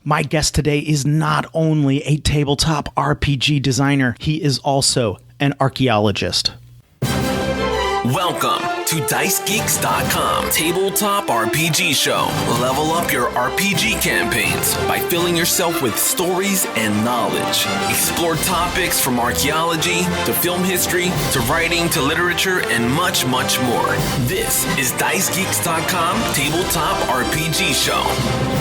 My guest today is not only a tabletop RPG designer, he is also an archaeologist. Welcome to DiceGeeks.com Tabletop RPG Show. Level up your RPG campaigns by filling yourself with stories and knowledge. Explore topics from archaeology to film history to writing to literature and much, much more. This is DiceGeeks.com Tabletop RPG Show.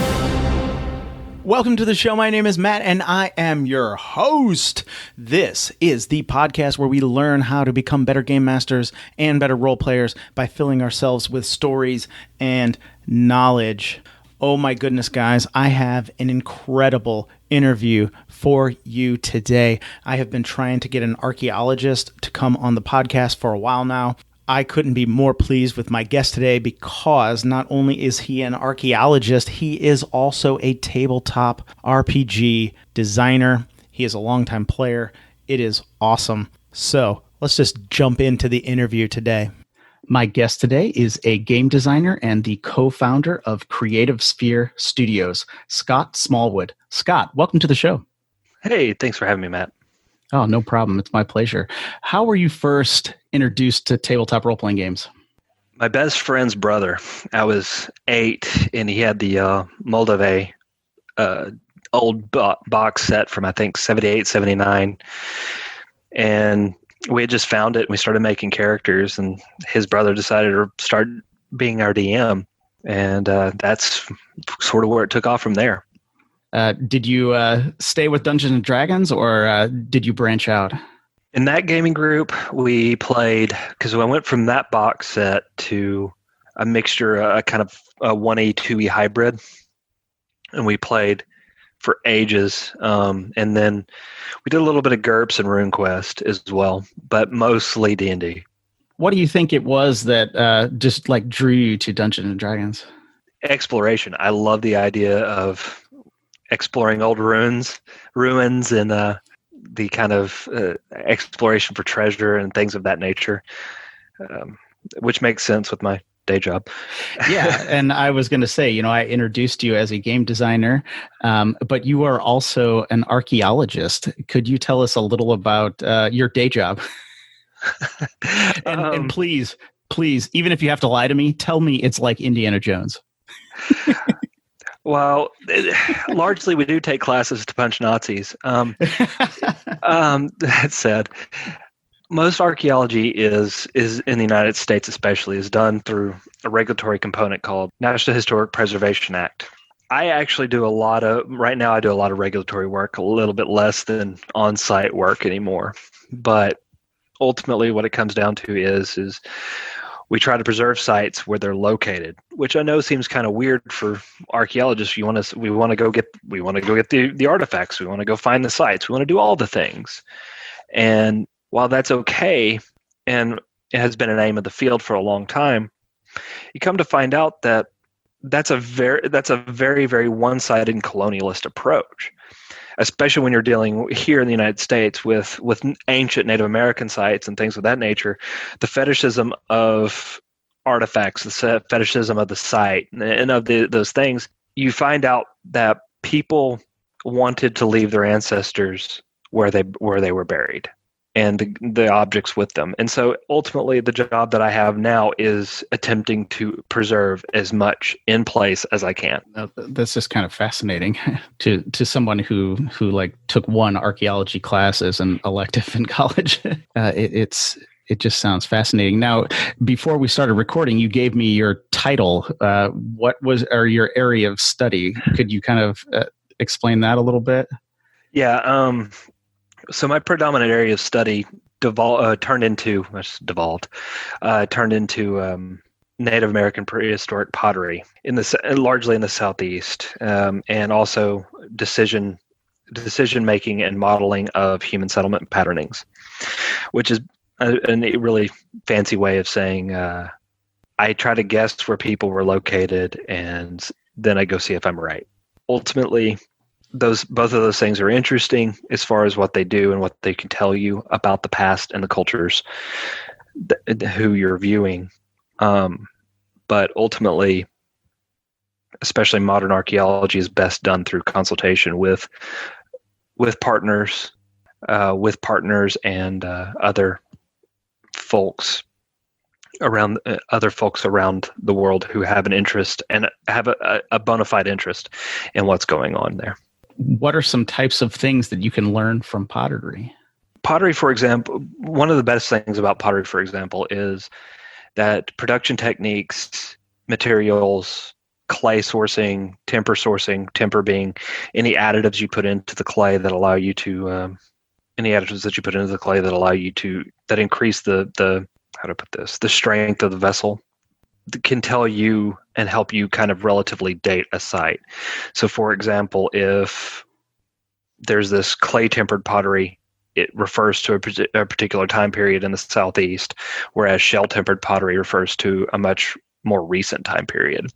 Welcome to the show. My name is Matt, and I am your host. This is the podcast where we learn how to become better game masters and better role players by filling ourselves with stories and knowledge. Oh my goodness, guys, I have an incredible interview for you today. I have been trying to get an archaeologist to come on the podcast for a while now. I couldn't be more pleased with my guest today because not only is he an archaeologist, he is also a tabletop RPG designer. He is a longtime player. It is awesome. So let's just jump into the interview today. My guest today is a game designer and the co-founder of Creative Sphere Studios, Scott Smallwood. Scott, welcome to the show. Hey, thanks for having me, Matt. Oh, no problem. It's my pleasure. How were you first introduced to tabletop role-playing games? My best friend's brother. I was 8, and he had the Moldave old box set from, I think, 78, 79. And we had just found it, and we started making characters, and his brother decided to start being our DM. And that's sort of where it took off from there. Did you stay with Dungeons and Dragons, or did you branch out? In that gaming group, we played, because I went from that box set to a mixture, a kind of a 1E, 2E hybrid, and we played for ages. And then we did a little bit of GURPS and RuneQuest as well, but mostly D&D. What do you think it was that just like drew you to Dungeons and Dragons? Exploration. I love the idea of exploring old ruins and the kind of exploration for treasure and things of that nature, which makes sense with my day job. Yeah, and I was going to say, I introduced you as a game designer, but you are also an archaeologist. Could you tell us a little about your day job? and please, even if you have to lie to me, tell me it's like Indiana Jones. Well, largely we do take classes to punch Nazis. That said, most archaeology is in the United States especially is done through a regulatory component called National Historic Preservation Act. I actually do right now I do a lot of regulatory work, a little bit less than on-site work anymore. But ultimately what it comes down to is we try to preserve sites where they're located, which I know seems kind of weird for archaeologists. We want to go get the artifacts. We want to go find the sites. We want to do all the things. And while that's okay, and it has been an aim of the field for a long time, you come to find out that that's a very, very one-sided and colonialist approach, especially when you're dealing here in the United States with ancient Native American sites and things of that nature. The fetishism of artifacts, the fetishism of the site, and of those things, you find out that people wanted to leave their ancestors where they were buried, and the objects with them. And so ultimately the job that I have now is attempting to preserve as much in place as I can. That's just kind of fascinating to someone who like took one archaeology class as an elective in college. It just sounds fascinating. Now, before we started recording, you gave me your title. What was your area of study? Could you kind of explain that a little bit? Yeah. So my predominant area of study turned into Native American prehistoric pottery largely in the Southeast, and also decision making and modeling of human settlement patternings, which is a really fancy way of saying I try to guess where people were located, and then I go see if I'm right. Ultimately, both of those things are interesting as far as what they do and what they can tell you about the past and the cultures who you're viewing. But ultimately, especially modern archaeology, is best done through consultation with partners, and other folks around the world who have an interest and have a bona fide interest in what's going on there. What are some types of things that you can learn from pottery? Pottery, for example, one of the best things about pottery, for example, is that production techniques, materials, clay sourcing, temper being any additives you put into the clay that allow you to that increase the how to put this, the strength of the vessel, can tell you and help you kind of relatively date a site. So for example, if there's this clay tempered pottery, it refers to a particular time period in the Southeast, whereas shell tempered pottery refers to a much more recent time period,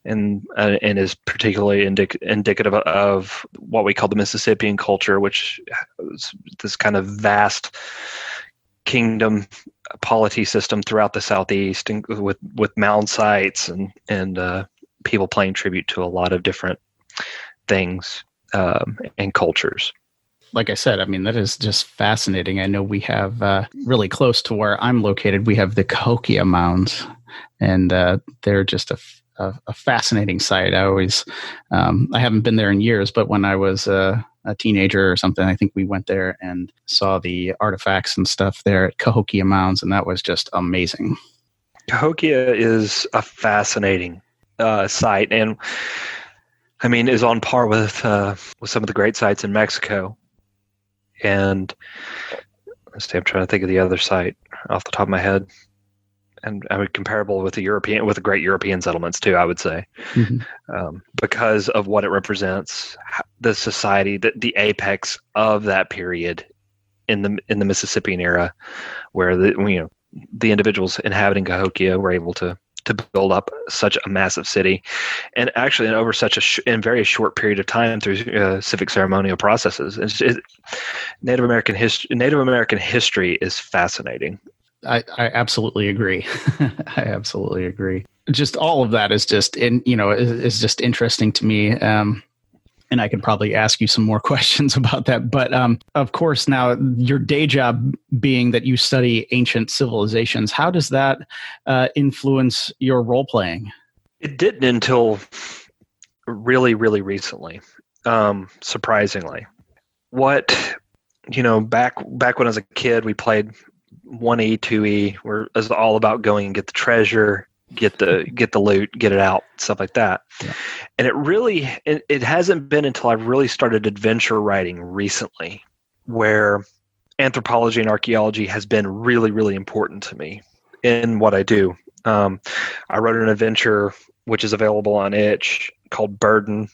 and is particularly indicative of what we call the Mississippian culture, which is this kind of vast kingdom polity system throughout the Southeast, and with mound sites and people paying tribute to a lot of different things and cultures. Like I said, I mean, that is just fascinating. I know we have really close to where I'm located, we have the Cahokia Mounds, and they're just a fascinating site. I always, I haven't been there in years, but when I was a teenager or something, I think we went there and saw the artifacts and stuff there at Cahokia Mounds, and that was just amazing. Cahokia is a fascinating site, and I mean, is on par with some of the great sites in Mexico. And let's see, I'm trying to think of the other site off the top of my head. And I mean, comparable with the great European settlements too, I would say, because of what it represents, the society, the apex of that period in the Mississippian era, where the individuals inhabiting Cahokia were able to build up such a massive city, and actually in over such a very short period of time through civic ceremonial processes. Native American history is fascinating. I absolutely agree. I absolutely agree. Just all of that is just is just interesting to me. And I could probably ask you some more questions about that. But of course, now your day job being that you study ancient civilizations, how does that influence your role playing? It didn't until really, really recently, surprisingly. Back when I was a kid, we played 1E, 2E, where it was all about going and get the treasure, get the loot, get it out, stuff like that. Yeah. And it hasn't been until I really started adventure writing recently where anthropology and archaeology has been really, really important to me in what I do. I wrote an adventure which is available on itch called Burden.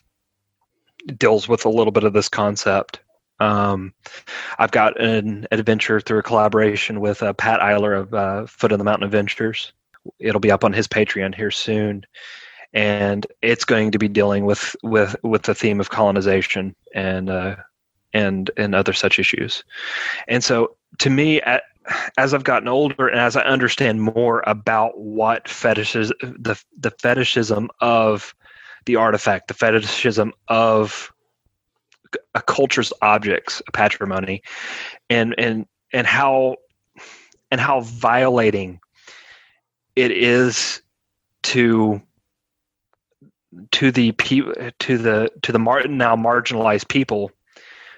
It deals with a little bit of this concept. I've got an adventure through a collaboration with Pat Eiler of Foot of the Mountain Adventures. It'll be up on his Patreon here soon, and it's going to be dealing with the theme of colonization and other such issues. And so, to me, as I've gotten older and as I understand more about what the fetishism of the artifact, the fetishism of a culture's objects, a patrimony, and how violating it is to the now marginalized people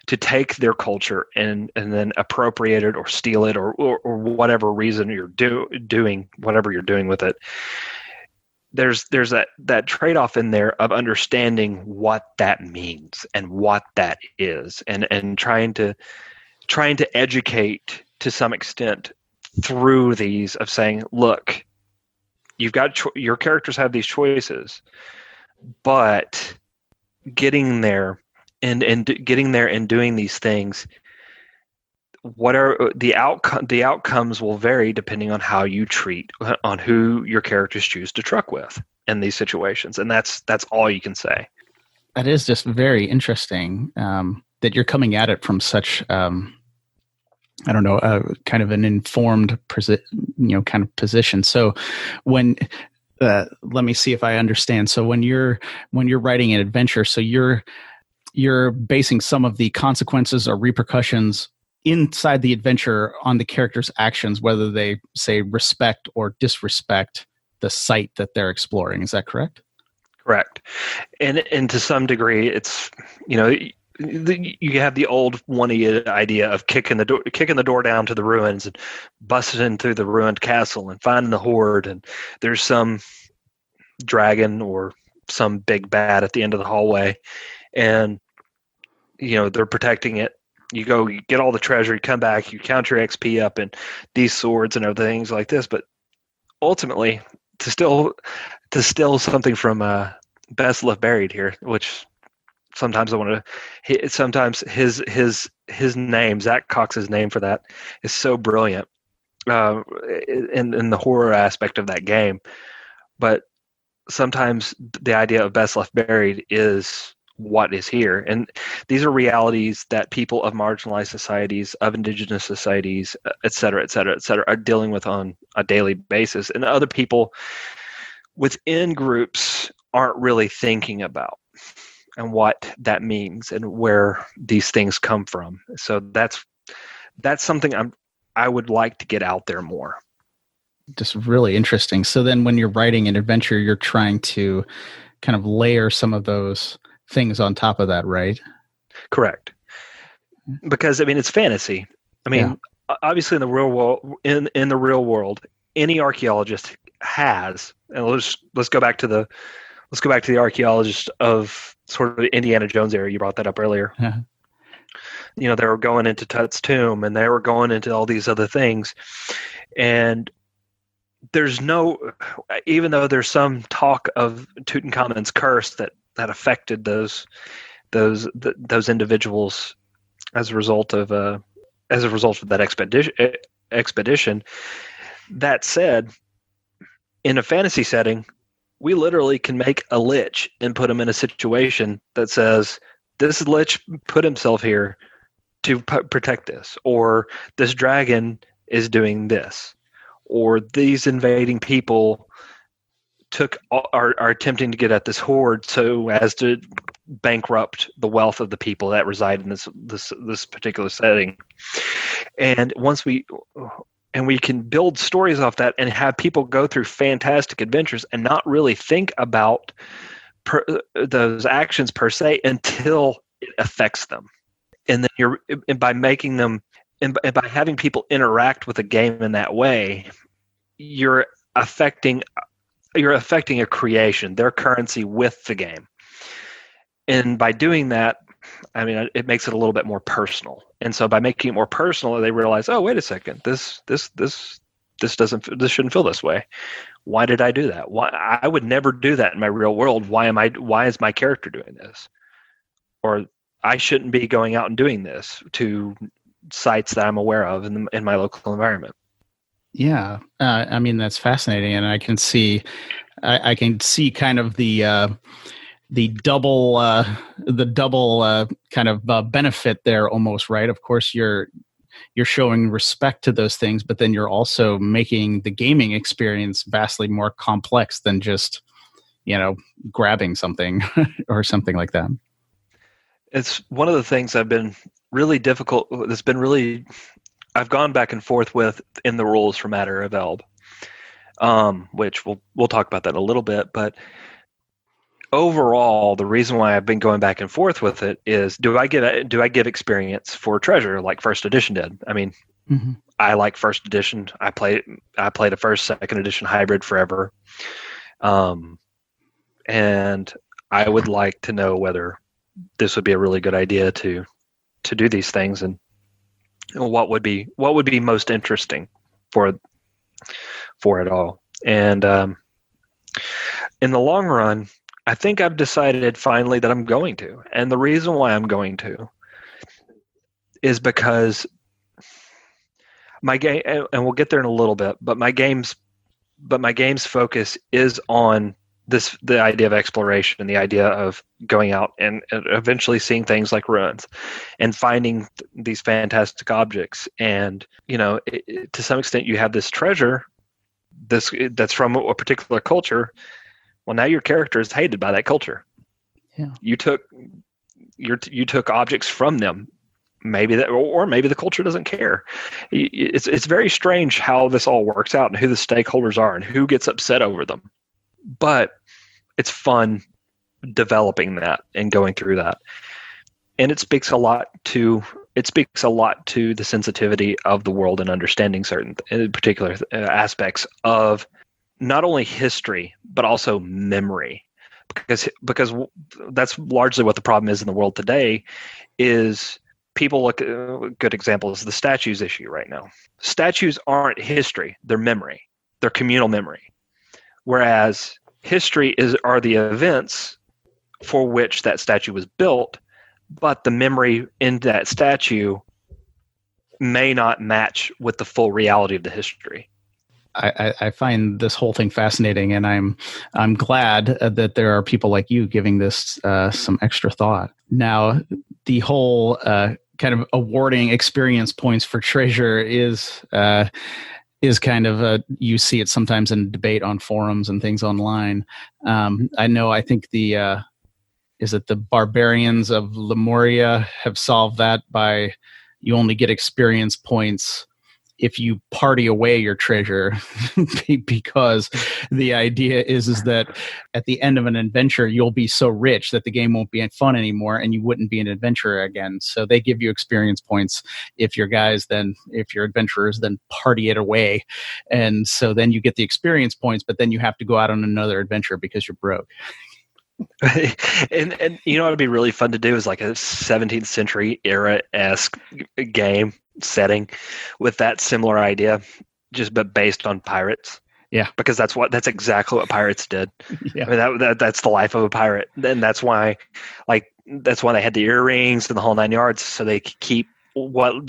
to take their culture and then appropriate it or steal it or whatever reason you're doing whatever you're doing with it. There's that trade-off in there of understanding what that means and what that is, and trying to educate to some extent through these of saying, look, you've got your characters have these choices, but getting there and doing these things, what are the outcomes will vary depending on how you treat, on who your characters choose to truck with in these situations, and that's all you can say. That is just very interesting that you're coming at it from such I don't know, kind of an informed kind of position. So when let me see if I understand. So when you're writing an adventure, so you're basing some of the consequences or repercussions inside the adventure on the character's actions, whether they say respect or disrespect the site that they're exploring. Is that correct? Correct. And to some degree, it's, you have the old one-idiot idea of kicking the door down to the ruins and busting in through the ruined castle and finding the hoard, and there's some dragon or some big bad at the end of the hallway, and they're protecting it. You go, you get all the treasure, you come back, you count your XP up and these swords and other things like this. But ultimately, to steal something from Best Left Buried here, which sometimes I want to. Sometimes his name, Zach Cox's name for that, is so brilliant in the horror aspect of that game. But sometimes the idea of Best Left Buried is what is here, and these are realities that people of marginalized societies, of indigenous societies, et cetera, are dealing with on a daily basis, and other people within groups aren't really thinking about and what that means and where these things come from. So that's something I would like to get out there more. Just really interesting. So then when you're writing an adventure, you're trying to kind of layer some of those things on top of that, right? Correct. Because it's fantasy. Obviously in the real world, in the real world, any archaeologist has, and let's go back to the archaeologist of sort of the Indiana Jones era. You brought that up earlier. Yeah. They were going into Tut's tomb, and they were going into all these other things, and even though there's some talk of Tutankhamun's curse that affected those individuals as a result of that expedition. That said, in a fantasy setting, we literally can make a lich and put him in a situation that says this lich put himself here to protect this, or this dragon is doing this, or these invading people are attempting to get at this hoard so as to bankrupt the wealth of the people that reside in this particular setting. And we can build stories off that and have people go through fantastic adventures and not really think about those actions per se until it affects them. And then by making them and by having people interact with the game in that way, you're affecting a creation, their currency with the game. And by doing that, it makes it a little bit more personal. And so by making it more personal, they realize, oh, wait a second, this shouldn't feel this way. Why did I do that? Why I would never do that in my real world. Why is my character doing this? Or I shouldn't be going out and doing this to sites that I'm aware of in my local environment. Yeah, that's fascinating, and I can see kind of the double kind of benefit there almost, right? Of course, you're showing respect to those things, but then you're also making the gaming experience vastly more complex than just grabbing something or something like that. It's one of the things I've been really difficult. That's been really. I've gone back and forth with in the rules for Matter of Elbe, which we'll talk about that in a little bit. But overall, the reason why I've been going back and forth with it is: do I give experience for treasure like First Edition did? Mm-hmm. I like First Edition. I played a first, second edition hybrid forever, and I would like to know whether this would be a really good idea to do these things and. What would be most interesting for it all. And in the long run, I think I've decided finally that I'm going to. And the reason why I'm going to is because my game, and we'll get there in a little bit, but my game's focus is on the idea of exploration and the idea of going out and eventually seeing things like ruins and finding these fantastic objects. And, to some extent you have this treasure that's from a particular culture. Well, now your character is hated by that culture. Yeah. You took objects from them. Maybe that, or maybe the culture doesn't care. It's very strange how this all works out and who the stakeholders are and who gets upset over them. But it's fun developing that and going through that. And it speaks a lot to the sensitivity of the world and understanding certain particular aspects of not only history but also memory, because that's largely what the problem is in the world today. Is people look at a good example is the statues issue right now. Statues aren't history; they're memory. They're communal memory, whereas history are the events for which that statue was built. But the memory in that statue may not match with the full reality of the history. I find this whole thing fascinating, and I'm glad that there are people like you giving this some extra thought. Now, the whole kind of awarding experience points for treasure is kind of you see it sometimes in debate on forums and things online. I think is it the barbarians of Lemuria have solved that by you only get experience points if you party away your treasure, because the idea is that at the end of an adventure, you'll be so rich that the game won't be fun anymore and you wouldn't be an adventurer again. So they give you experience points if your adventurers then party it away. And so then you get the experience points, but then you have to go out on another adventure because you're broke. and you know what would be really fun to do is like a 17th century era-esque game setting with that similar idea, but based on pirates. Yeah, because that's exactly what pirates did. Yeah. I mean, that's the life of a pirate, and that's why they had the earrings and the whole nine yards, so they could keep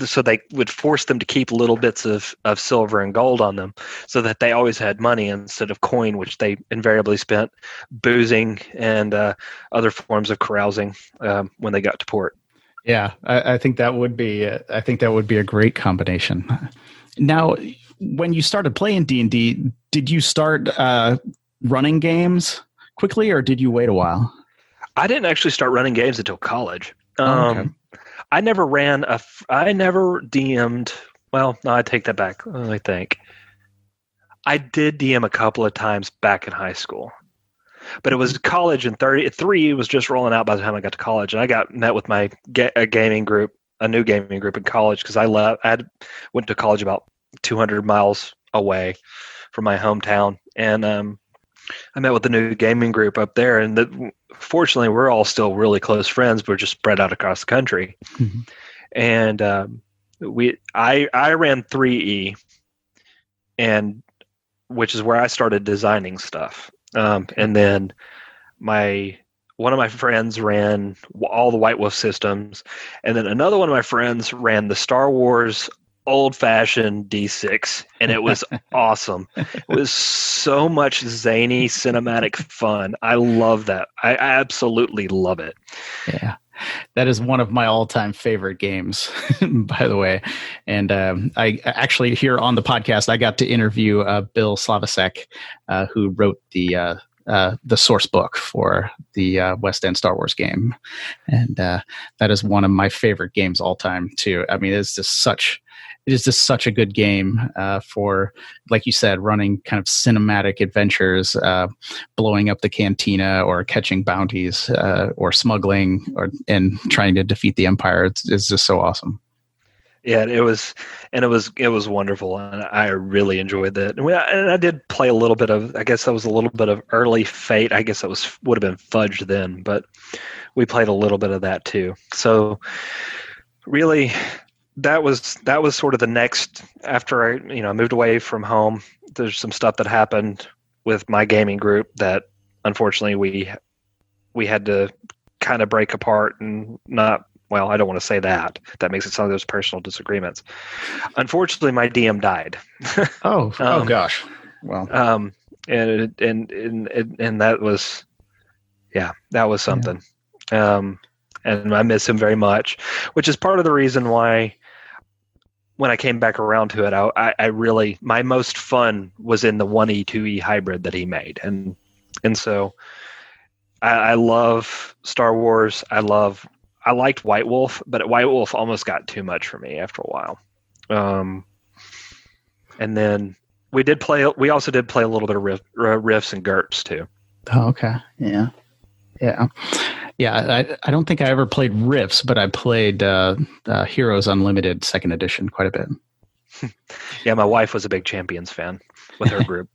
so they would force them to keep little bits of silver and gold on them so that they always had money instead of coin, which they invariably spent boozing and other forms of carousing when they got to port. Yeah, I think that would be a great combination. Now, when you started playing D&D, did you start running games quickly, or did you wait a while? I didn't actually start running games until college. Okay. I never DM'd. Well, no, I take that back. I think I did DM a couple of times back in high school, but it was college, and 3 was just rolling out by the time I got to college. And I met with my gaming group, a new gaming group in college, because I went to college about 200 miles away from my hometown, and I met with the new gaming group up there, and fortunately, we're all still really close friends. We're just spread out across the country, mm-hmm. And I ran 3E, and which is where I started designing stuff. And then one of my friends ran all the White Wolf systems, and then another one of my friends ran the Star Wars old-fashioned D6, and it was awesome. It was so much zany cinematic fun. I love that. I absolutely love it. Yeah, that is one of my all-time favorite games, by the way. And I actually, here on the podcast, I got to interview Bill Slavacek, who wrote the source book for the West End Star Wars game, and that is one of my favorite games all time too. I mean, it is just such a good game for, like you said, running kind of cinematic adventures, blowing up the cantina or catching bounties or smuggling and trying to defeat the Empire. It's just so awesome. Yeah, it was wonderful, and I really enjoyed that. And I did play a little bit of, I guess that was a little bit of early Fate. I guess that would have been Fudge then, but we played a little bit of that too. So really, that was sort of the next, after I moved away from home. There's some stuff that happened with my gaming group that unfortunately we had to kind of break apart, and not. Well, I don't want to say that. That makes it sound like there's personal disagreements. Unfortunately, my DM died. Oh gosh. Well. And that was, that was something. Yeah. And I miss him very much, which is part of the reason why when I came back around to it, I really, my most fun was in the 1E 2E hybrid that he made, and so I love Star Wars. I liked White Wolf, but White Wolf almost got too much for me after a while. And then we also did play a little bit of Rifts and GURPS too. Oh, okay. Yeah. I don't think I ever played Rifts, but I played Heroes Unlimited 2nd edition quite a bit. Yeah, my wife was a big Champions fan with her group.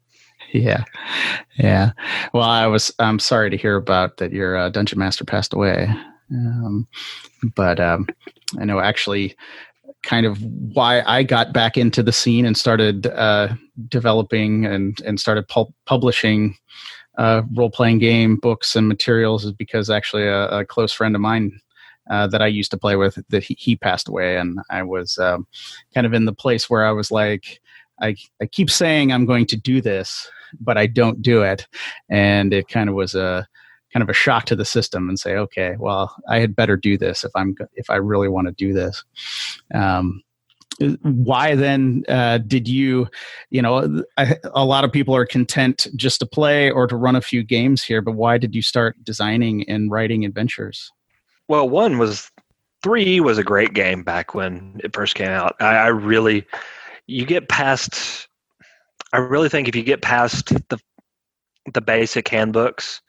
Yeah. Well, I'm sorry to hear about that. Your dungeon master passed away, but I know actually kind of why I got back into the scene and started developing and started publishing role-playing game books and materials is because actually a close friend of mine that I used to play with, that he passed away, and I was kind of in the place where I was like, I keep saying I'm going to do this, but I don't do it, and it kind of was a shock to the system, and say, okay, well, I had better do this if I really want to do this. Why then did you a lot of people are content just to play or to run a few games here, but why did you start designing and writing adventures? Well, 3E was a great game back when it first came out. I really think if you get past the basic handbooks,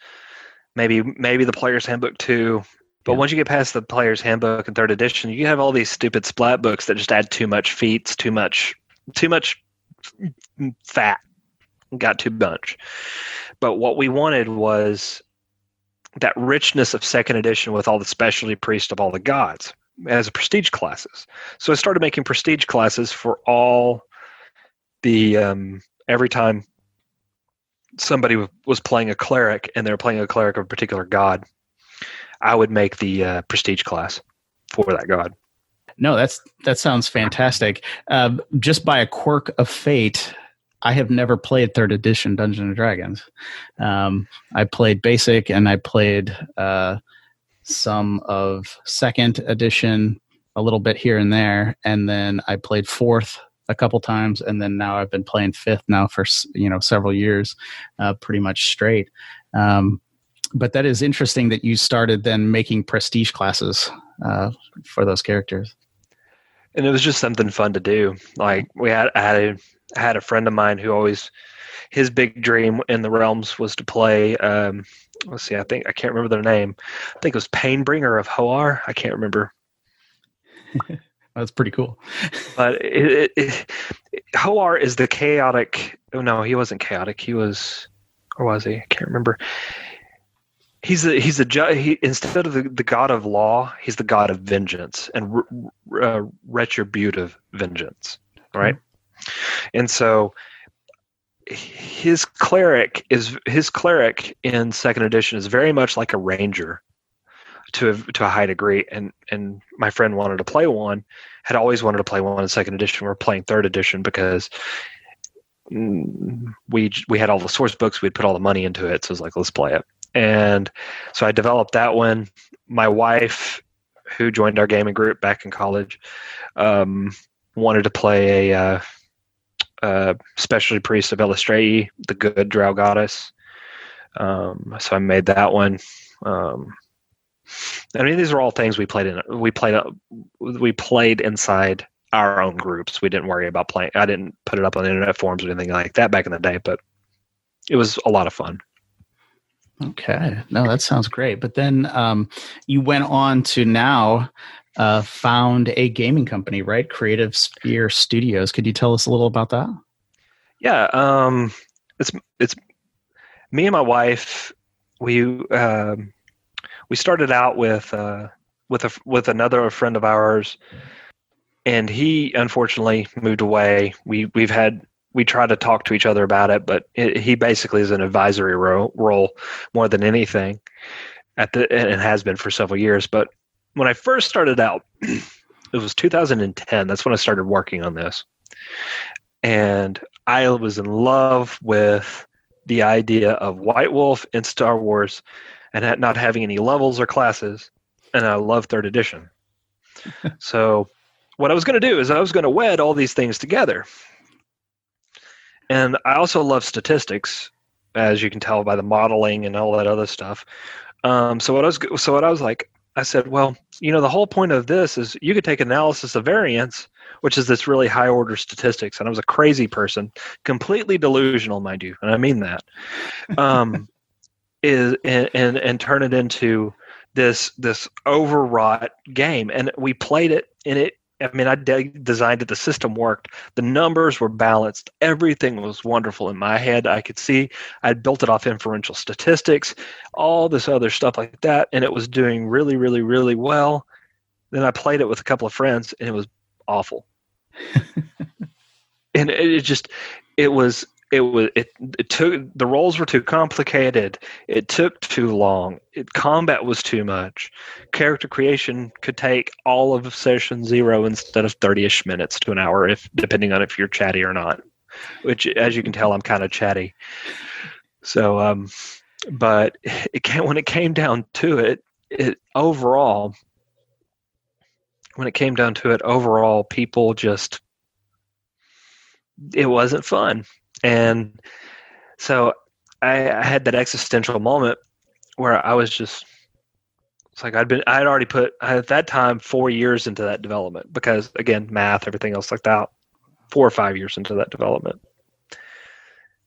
maybe the player's handbook too. But once you get past the player's handbook in 3rd edition, you have all these stupid splat books that just add too much feats, too much fat, got too much. But what we wanted was that richness of 2nd edition with all the specialty priests of all the gods as prestige classes. So I started making prestige classes for all the every time somebody was playing a cleric and they were playing a cleric of a particular god, I would make the prestige class for that god. No, that sounds fantastic. Just by a quirk of fate, I have never played 3rd edition Dungeons and Dragons. I played basic and I played some of 2nd edition, a little bit here and there, and then I played 4th a couple times, and then now I've been playing 5th now for several years, pretty much straight. But that is interesting that you started then making prestige classes for those characters. And it was just something fun to do. Like I had a friend of mine who always, his big dream in the realms was to play. Let's see, I can't remember their name. I think it was Painbringer of Hoar. I can't remember. That's pretty cool. But Hoar is the chaotic. Oh no, he wasn't chaotic. He was, or was he? I can't remember. He's instead of the god of law, he's the god of vengeance and retributive vengeance, right? Mm-hmm. And so his cleric in 2nd edition is very much like a ranger to a high degree, and my friend wanted to play one, had always wanted to play one in 2nd edition. We're playing 3rd edition because we had all the source books, we'd put all the money into it, so it's like, let's play it. And so I developed that one. My wife, who joined our gaming group back in college, wanted to play a specialty priest of Eilistraee, the good drow goddess. So I made that one. I mean, these are all things we played inside our own groups. We didn't worry about playing. I didn't put it up on the internet forums or anything like that back in the day, but it was a lot of fun. Okay. No, that sounds great. But then you went on to now found a gaming company, right? Creative Sphere Studios. Could you tell us a little about that? Yeah. It's me and my wife. We started out with another friend of ours, and he unfortunately moved away. We try to talk to each other about it, but he basically is an advisory role more than anything, and has been for several years. But when I first started out, it was 2010. That's when I started working on this, and I was in love with the idea of White Wolf in Star Wars, and not having any levels or classes, and I love 3rd edition. So what I was going to do is I was going to wed all these things together. And I also love statistics, as you can tell by the modeling and all that other stuff. So what I was like, I said, well, the whole point of this is you could take analysis of variance, which is this really high order statistics. And I was a crazy person, completely delusional, mind you, and I mean that. And turn it into this overwrought game. And we played it, and I designed it. The system worked. The numbers were balanced. Everything was wonderful in my head. I could see I'd built it off inferential statistics, all this other stuff like that, and it was doing really, really, really well. Then I played it with a couple of friends, and it was awful. And it took, the roles were too complicated. It took too long. Combat was too much. Character creation could take all of session 0 instead of 30-ish minutes to an hour, depending on if you're chatty or not. Which, as you can tell, I'm kind of chatty. So, but when it came down to it, people just, it wasn't fun. And so I had that existential moment where I was just, it's like I had already put, at that time, 4 years into that development because, again, math, everything else like that, 4 or 5 years into that development.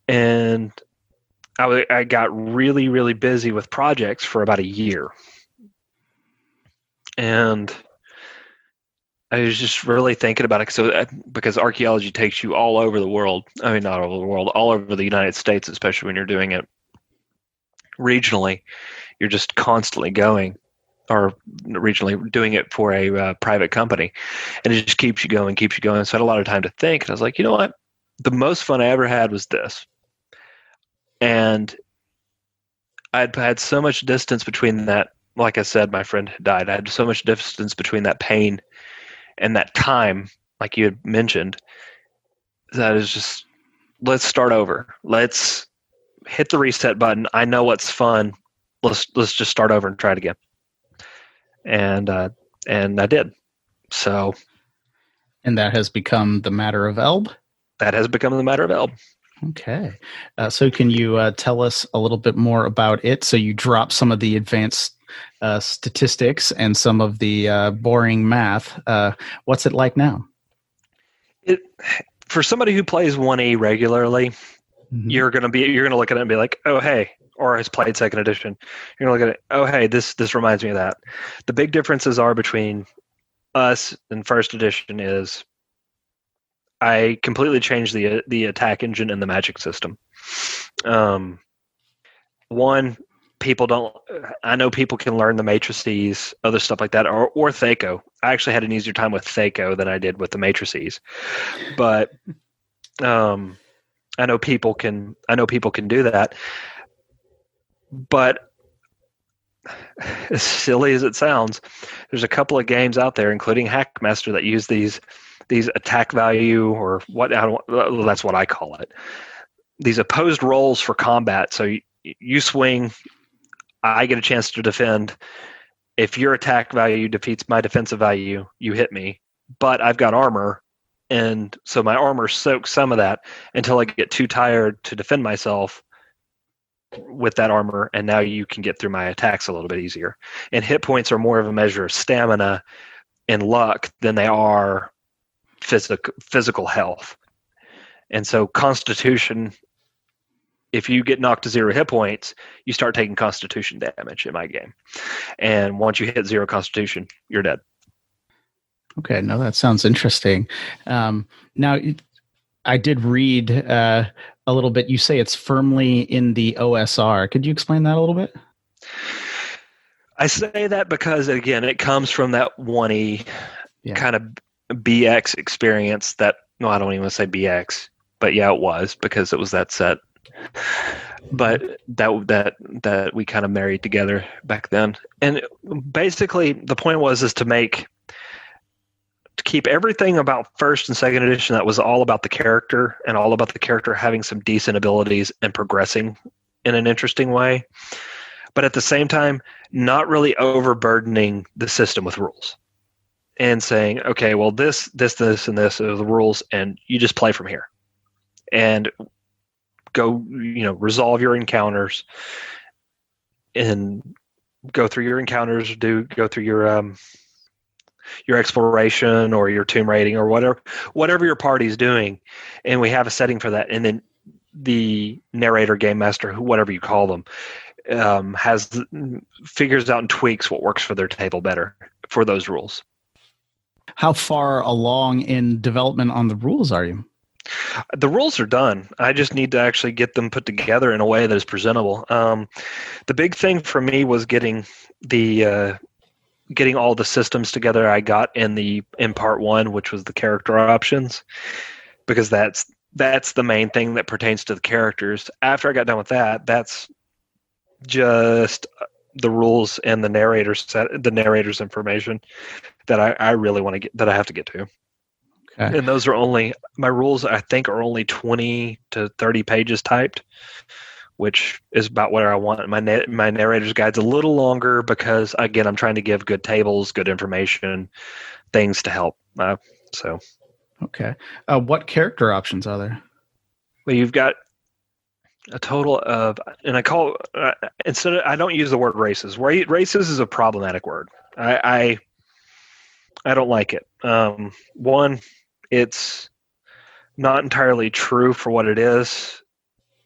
And I got really, really busy with projects for about a year. And I was just really thinking about it. So, because archaeology takes you all over the world. I mean, not all over the world, all over the United States, especially when you're doing it regionally. You're just constantly going, or regionally doing it for a private company. And it just keeps you going. So I had a lot of time to think. And I was like, you know what? The most fun I ever had was this. And I'd had so much distance between that. Like I said, my friend had died. I had so much distance between that pain and that time, like you had mentioned, that is just, let's start over. Let's hit the reset button. I know what's fun. Let's just start over and try it again. And I did. So. And that has become the Matter of Elbe? That has become the Matter of Elbe. Okay. So can you tell us a little bit more about it? So you drop some of the advanced statistics and some of the boring math. What's it like now? For somebody who plays 1E regularly, mm-hmm. you're gonna look at it and be like, oh hey, or has played second edition. You're gonna look at it, oh hey, this reminds me of that. The big differences are between us and first edition is I completely changed the attack engine and the magic system. I know people can learn the matrices, other stuff like that, or Thaco. I actually had an easier time with Thaco than I did with the matrices. But I know people can do that. But as silly as it sounds, there's a couple of games out there, including Hackmaster, that use these attack value, or that's what I call it. These opposed rolls for combat. So you swing, I get a chance to defend. If your attack value defeats my defensive value, you hit me. But I've got armor, and so my armor soaks some of that until I get too tired to defend myself with that armor, and now you can get through my attacks a little bit easier. And hit points are more of a measure of stamina and luck than they are physical health. And so Constitution, if you get knocked to 0 hit points, you start taking Constitution damage in my game. And once you hit 0 Constitution, you're dead. Okay, no, that sounds interesting. Now, I did read a little bit. You say it's firmly in the OSR. Could you explain that a little bit? I say that because, again, it comes from that 1E kind of BX experience that, no, I don't even want to say BX, but yeah, it was, because it was that set. But that we kind of married together back then. And basically the point was to keep everything about first and second edition that was all about the character, and all about the character having some decent abilities and progressing in an interesting way, but at the same time not really overburdening the system with rules. and saying, okay, well, this, and this are the rules, and you just play from here, and go, resolve your encounters, and go through your encounters, go through your exploration or your tomb raiding or whatever your party's doing, and we have a setting for that, and then the narrator, game master, whatever you call them, figures out and tweaks what works for their table better for those rules. How far along in development on the rules are you? The rules are done. I just need to actually get them put together in a way that is presentable. The big thing for me was getting all the systems together I got in part 1, which was the character options, because that's the main thing that pertains to the characters. After I got done with that, that's just the rules and the narrator's information that I really want to get, that I have to get to. Okay. And those are my rules, I think, are only 20 to 30 pages typed, which is about what I want. My narrator's guide's a little longer because, again, I'm trying to give good tables, good information, things to help. Okay. What character options are there? Well, you've got a total of, and I call I don't use the word races. Races is a problematic word. I don't like it. One, it's not entirely true for what it is,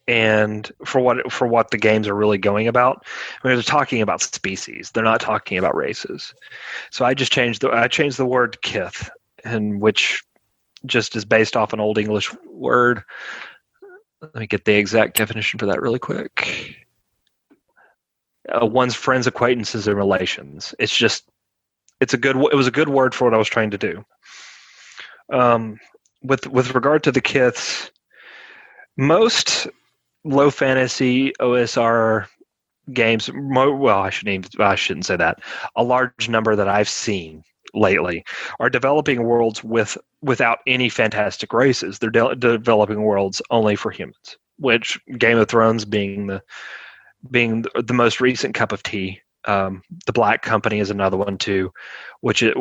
and for what the games are really going about. I mean, they're talking about species. They're not talking about races. So I just changed the word kith, and which just is based off an Old English word. Let me get the exact definition for that really quick. One's friends, acquaintances, and relations. It was a good word for what I was trying to do. With regard to the kiths, most low fantasy OSR games, I shouldn't say that. A large number that I've seen lately are developing worlds without any fantastic races. They're developing worlds only for humans, which Game of Thrones being the most recent cup of tea. The Black Company is another one too, which is,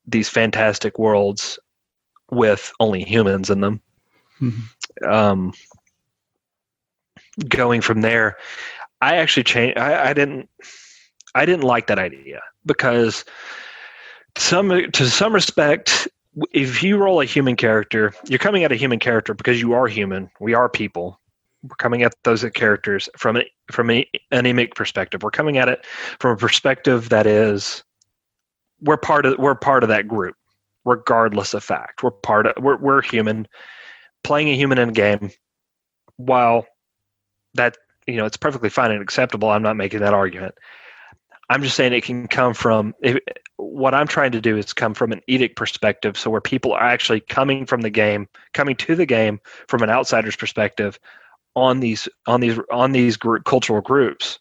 these fantastic worlds with only humans in them. Mm-hmm. Going from there, I actually changed. I didn't like that idea because to some respect, if you roll a human character, you're coming at a human character because you are human. We are people. We're coming at those characters from an anemic perspective. We're coming at it from a perspective that is, we're part of that group, regardless of fact. We're human, playing a human in a game. While that, it's perfectly fine and acceptable. I'm not making that argument. I'm just saying it can come from, what I'm trying to do is come from an edict perspective, so where people are actually coming to the game from an outsider's perspective on these cultural groups,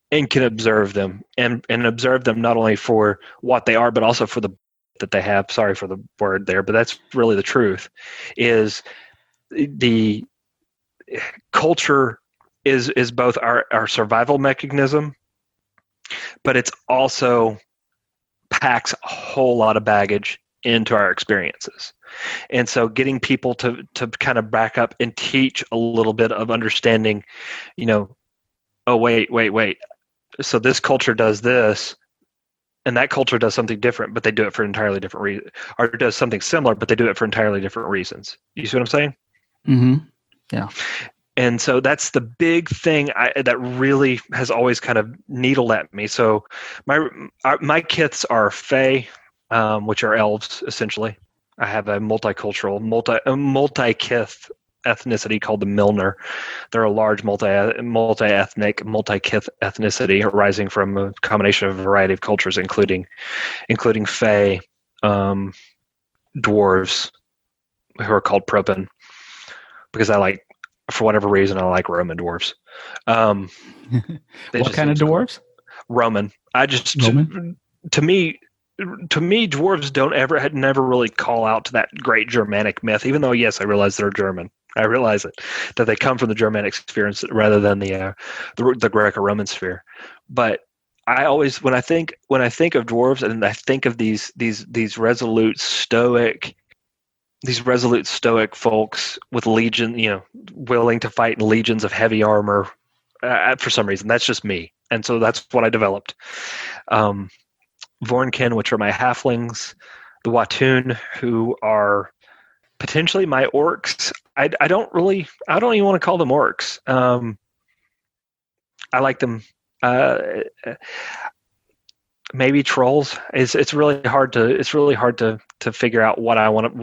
and can observe them and observe them not only for what they are, but also for the that they have. Sorry for the word there, but that's really the truth. Is the culture is both our survival mechanism, but it's also packs a whole lot of baggage into our experiences. And so getting people to kind of back up and teach a little bit of understanding, oh, wait. So this culture does this, and that culture does something different, but they do it for entirely different reasons, or does something similar, but they do it for entirely different reasons. You see what I'm saying? Mm-hmm. Yeah. And so that's the big thing that really has always kind of needled at me. So my kiths are Fae, which are elves, essentially. I have a multicultural, multi-kith ethnicity called the Milner. They're a large multi-ethnic, multi-kith ethnicity arising from a combination of a variety of cultures, including Fae, dwarves, who are called Propin, because for whatever reason, I like Roman dwarves. What kind of dwarves? Roman. Roman? To me, dwarves never really call out to that great Germanic myth, even though, yes, I realize they're German. I realize it, that they come from the Germanic sphere rather than the Greco-Roman sphere. But I always when I think of dwarves and I think of these resolute stoic folks with legion, willing to fight in legions of heavy armor. For some reason, that's just me, and so that's what I developed. Vornkin, which are my halflings, the Watun, who are potentially my orcs. I don't even want to call them orcs. I like them. Maybe trolls. It's really hard to figure out what I want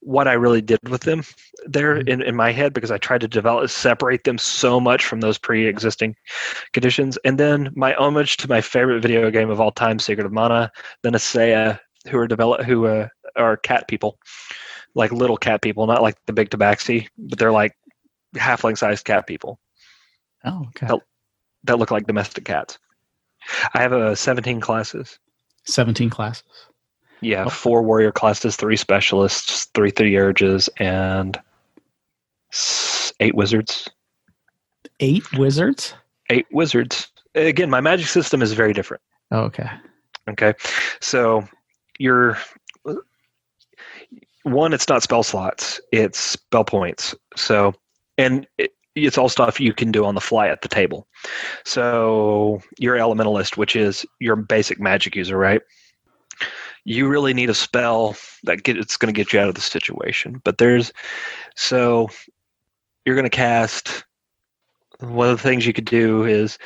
what I really did with them there in my head, because I tried to separate them so much from those pre-existing conditions. And then my homage to my favorite video game of all time, Secret of Mana, then Asaya, who are cat people, like little cat people, not like the big tabaxi, but they're like halfling-sized cat people. Oh, okay. That look like domestic cats. I have 17 classes. 17 classes? Yeah, 4 warrior classes, 3 specialists, 3 theurges, and 8 wizards. 8 wizards? 8 wizards. Again, my magic system is very different. Oh, okay. Okay. So it's not spell slots, it's spell points. So, and it's all stuff you can do on the fly at the table. So you're elementalist, which is your basic magic user, right? You really need a spell it's going to get you out of the situation. But you're going to cast. One of the things you could do is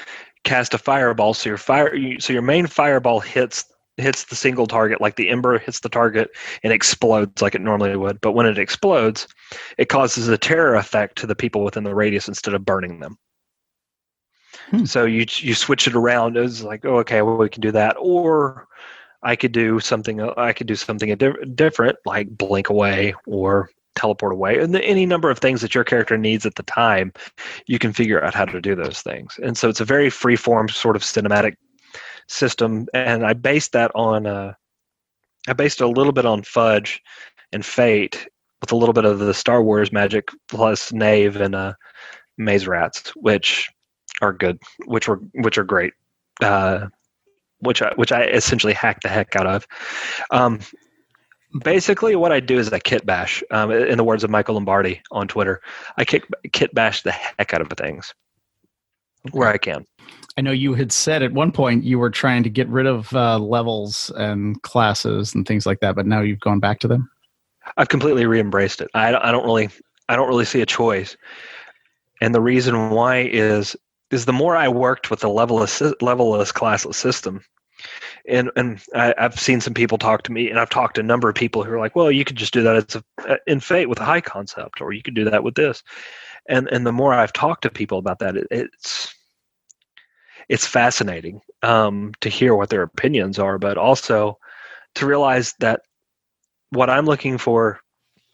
cast a fireball. So your main fireball hits the single target, like the ember hits the target and explodes like it normally would. But when it explodes, it causes a terror effect to the people within the radius instead of burning them. So you switch it around. It's like, oh, okay, well, we can do that, or I could do something different, like blink away or teleport away, and any number of things that your character needs at the time. You can figure out how to do those things, and so it's a very free-form sort of cinematic system. And I based it a little bit on Fudge and Fate, with a little bit of the Star Wars magic plus Knave and Maze Rats, which are good, which are great. Which I essentially hacked the heck out of. Basically, what I do is I kit bash. In the words of Michael Lombardi on Twitter, I kit bash the heck out of things where I can. I know you had said at one point you were trying to get rid of levels and classes and things like that, but now you've gone back to them. I've completely re-embraced it. I don't really see a choice, and the reason why is the more I worked with the level-less classless system, and I've seen some people talk to me, and I've talked to a number of people who are like, well, you could just do that in Fate with a high concept, or you could do that with this. And the more I've talked to people about that, it's fascinating to hear what their opinions are, but also to realize that what I'm looking for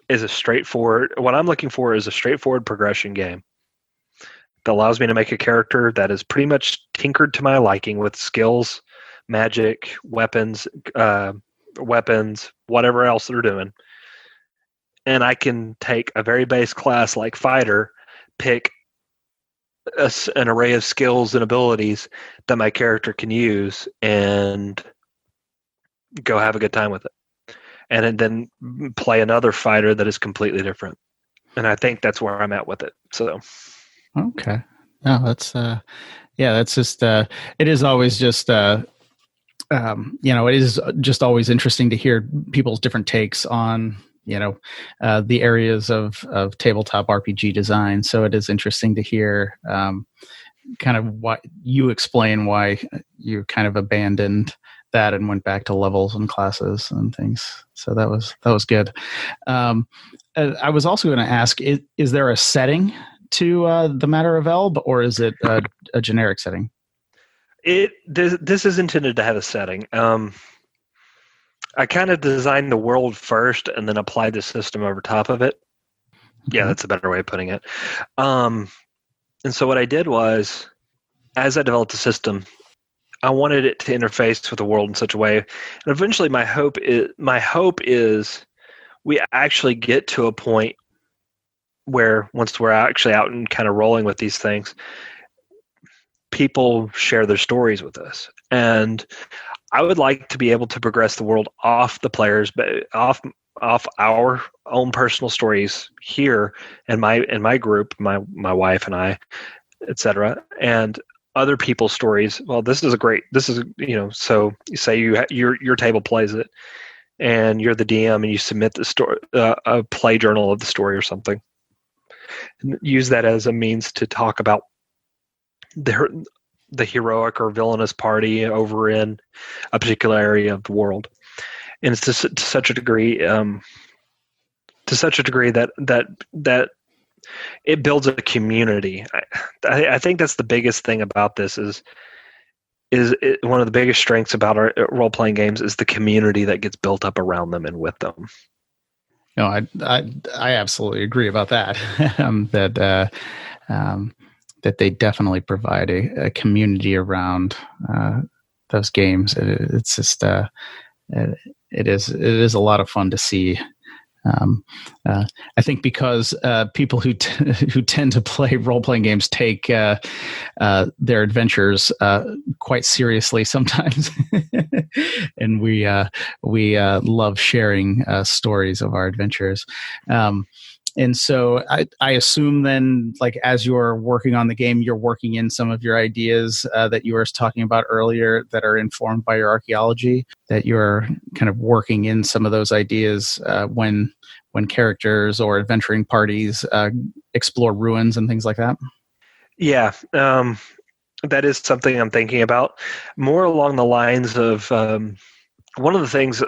is a straightforward progression game that allows me to make a character that is pretty much tinkered to my liking with skills, magic, weapons, whatever else they're doing. And I can take a very base class like Fighter, pick an array of skills and abilities that my character can use, and go have a good time with it. And then play another fighter that is completely different. And I think that's where I'm at with it. So... Okay. No, that's that's just it is always just it is just always interesting to hear people's different takes on the areas of tabletop RPG design. So it is interesting to hear kind of what you explain, why you kind of abandoned that and went back to levels and classes and things. So that was good. I was also going to ask, is there a setting to the Matter of Elbe, or is it a generic setting? This is intended to have a setting. I kind of designed the world first and then applied the system over top of it. Okay. Yeah, that's a better way of putting it. And so what I did was, as I developed the system, I wanted it to interface with the world in such a way. And eventually my hope is we actually get to a point where, once we're actually out and kind of rolling with these things, people share their stories with us, and I would like to be able to progress the world off the players, but off our own personal stories here in my group, my wife and I, etc., and other people's stories. Well, this is so you say your table plays it, and you're the DM, and you submit the story, a play journal of the story or something, and use that as a means to talk about the heroic or villainous party over in a particular area of the world. And it's to such a degree that it builds a community. I think that's the biggest thing about this is one of the biggest strengths about our role-playing games is the community that gets built up around them and with them. No, I absolutely agree about that. That they definitely provide a community around those games. It's just it is a lot of fun to see. I think because people who tend to play role-playing games take their adventures quite seriously sometimes, and we love sharing stories of our adventures. And so I assume then, like, as you're working on the game, you're working in some of your ideas that you were talking about earlier that are informed by your archaeology, that you're kind of working in some of those ideas when characters or adventuring parties explore ruins and things like that. Yeah, that is something I'm thinking about. More along the lines of one of the things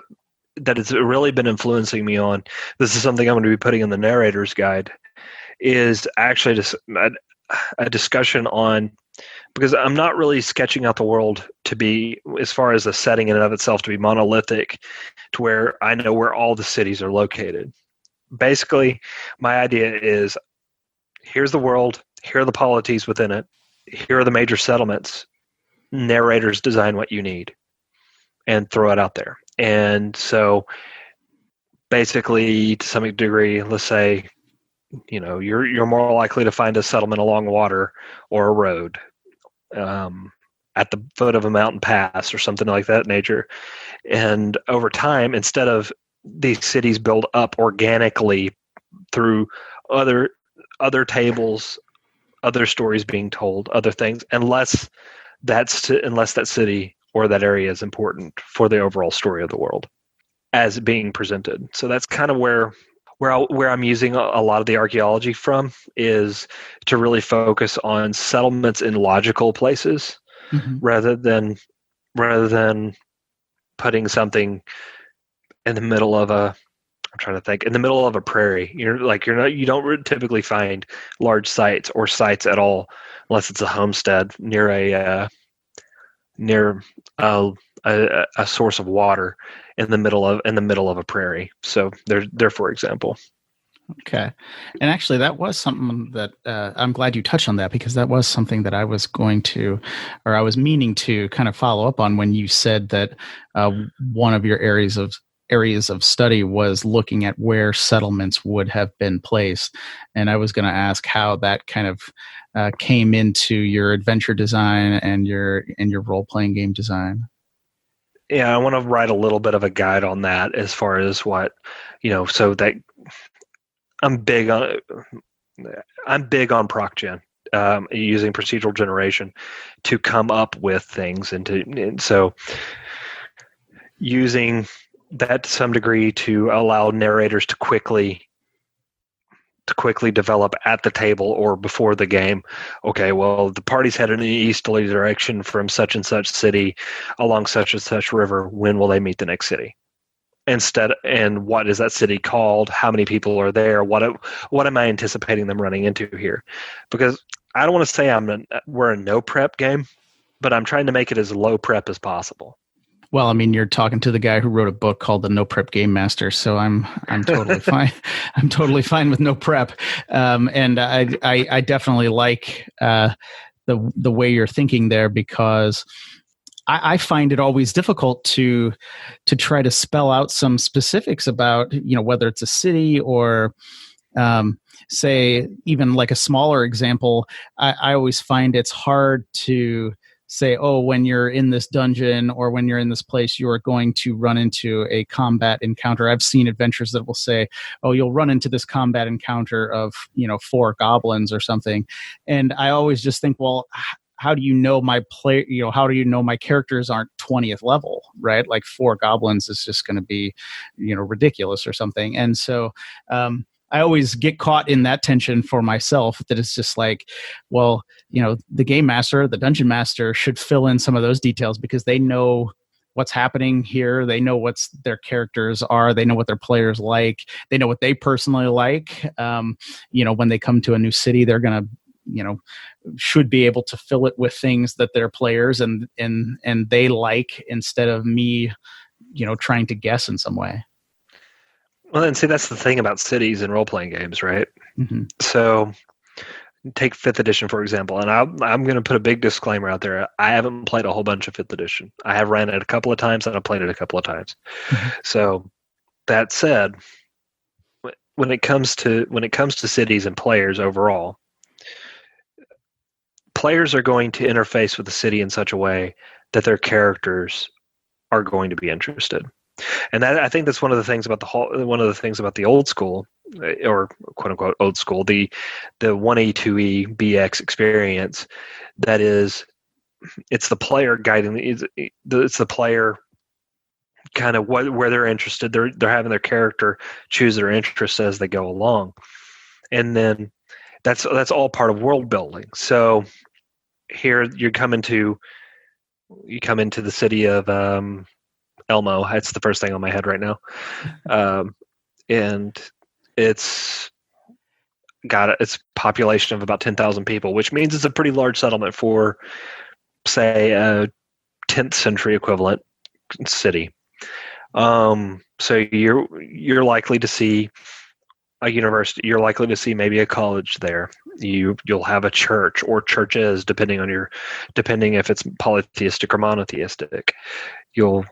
that has really been influencing me on, this is something I'm going to be putting in the narrator's guide, is actually just a discussion on, because I'm not really sketching out the world to be, as far as the setting in and of itself, to be monolithic, to where I know where all the cities are located. Basically, my idea is, here's the world, here are the polities within it, here are the major settlements, narrators design what you need and throw it out there. And so basically, to some degree, let's say, you're more likely to find a settlement along water or a road at the foot of a mountain pass or something like that nature. And over time, instead of these cities build up organically through other tables, other stories being told, other things, unless that city or that area is important for the overall story of the world as being presented. So that's kind of where I'm using a lot of the archaeology from, is to really focus on settlements in logical places, mm-hmm. rather than putting something in the middle of in the middle of a prairie. You don't typically find large sites or sites at all unless it's a homestead near a source of water in the middle of a prairie. So there, for example. Okay. And actually, that was something that I'm glad you touched on that, because that was something that I was meaning to kind of follow up on when you said that one of your areas of study was looking at where settlements would have been placed. And I was going to ask how that kind of came into your adventure design and your role-playing game design. Yeah, I want to write a little bit of a guide on that, as far as what, so that I'm big on proc gen, using procedural generation to come up with things, and so using that to some degree to allow narrators to quickly develop at the table or before the game. Okay, well, the party's headed in the easterly direction from such and such city along such and such river. When will they meet the next city? And what is that city called? How many people are there? What am I anticipating them running into here? Because I don't want to say we're a no prep game, but I'm trying to make it as low prep as possible. Well, I mean, you're talking to the guy who wrote a book called The No Prep Game Master, so I'm totally fine. I'm totally fine with no prep, and I definitely like the way you're thinking there, because I find it always difficult to try to spell out some specifics about, whether it's a city or say even like a smaller example, I always find it's hard to say, oh, when you're in this dungeon or when you're in this place, you are going to run into a combat encounter. I've seen adventures that will say, oh, you'll run into this combat encounter of, 4 goblins or something. And I always just think, well, how do you know how do you know my characters aren't 20th level, right? Like 4 goblins is just going to be, ridiculous or something. And so, I always get caught in that tension for myself, that it's just like, well, the game master, the dungeon master should fill in some of those details because they know what's happening here. They know what their characters are. They know what their players like. They know what they personally like. When they come to a new city, they're going to, should be able to fill it with things that their players and they like, instead of me, trying to guess in some way. Well, and see, that's the thing about cities and role-playing games, right? Mm-hmm. So take 5th edition, for example, and I'm going to put a big disclaimer out there. I haven't played a whole bunch of 5th edition. I have ran it a couple of times, and I've played it a couple of times. Mm-hmm. So that said, when it comes to cities and players overall, players are going to interface with the city in such a way that their characters are going to be interested. And I think that's one of the things about the old school, or quote unquote old school, the 1E, 2E, BX experience. That is, it's the player guiding. It's the player kind of where they're interested. They're having their character choose their interests as they go along, and then that's all part of world building. So here you come into the city of Elmo. That's the first thing on my head right now. And it's got its population of about 10,000 people, which means it's a pretty large settlement for, say, a 10th century equivalent city. So you're likely to see a university. You're likely to see maybe a college there. You'll have a church or churches, depending if it's polytheistic or monotheistic. You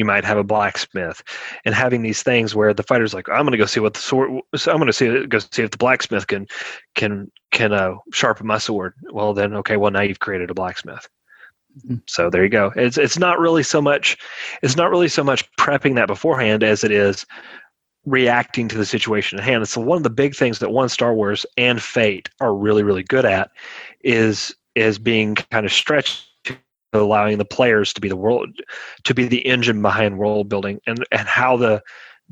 might have a blacksmith, and having these things where the fighter's like, I'm going to go see what the sword. So I'm going to go see if the blacksmith can sharpen my sword. Well, then, okay. Well, now you've created a blacksmith. Mm-hmm. So there you go. It's not really so much prepping that beforehand as it is reacting to the situation at hand. It's one of the big things that Star Wars and Fate are really, really good at is being kind of stretched, allowing the players to be the engine behind world building, and how the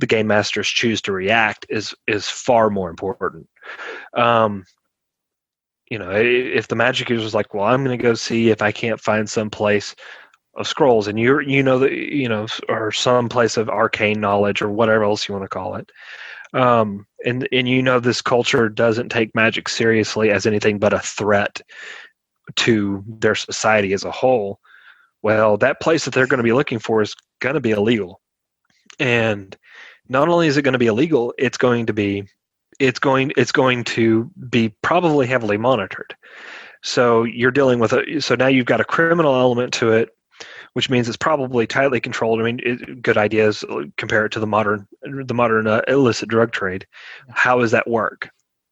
game masters choose to react is far more important. If the magic user is like, well, I'm going to go see if I can't find some place of scrolls, and or some place of arcane knowledge or whatever else you want to call it, and this culture doesn't take magic seriously as anything but a threat to their society as a whole, well, that place that they're going to be looking for is going to be illegal. And not only is it going to be illegal, it's going to be probably heavily monitored. So you're dealing with so now you've got a criminal element to it, which means it's probably tightly controlled. I mean, good ideas, compare it to the modern illicit drug trade. How does that work?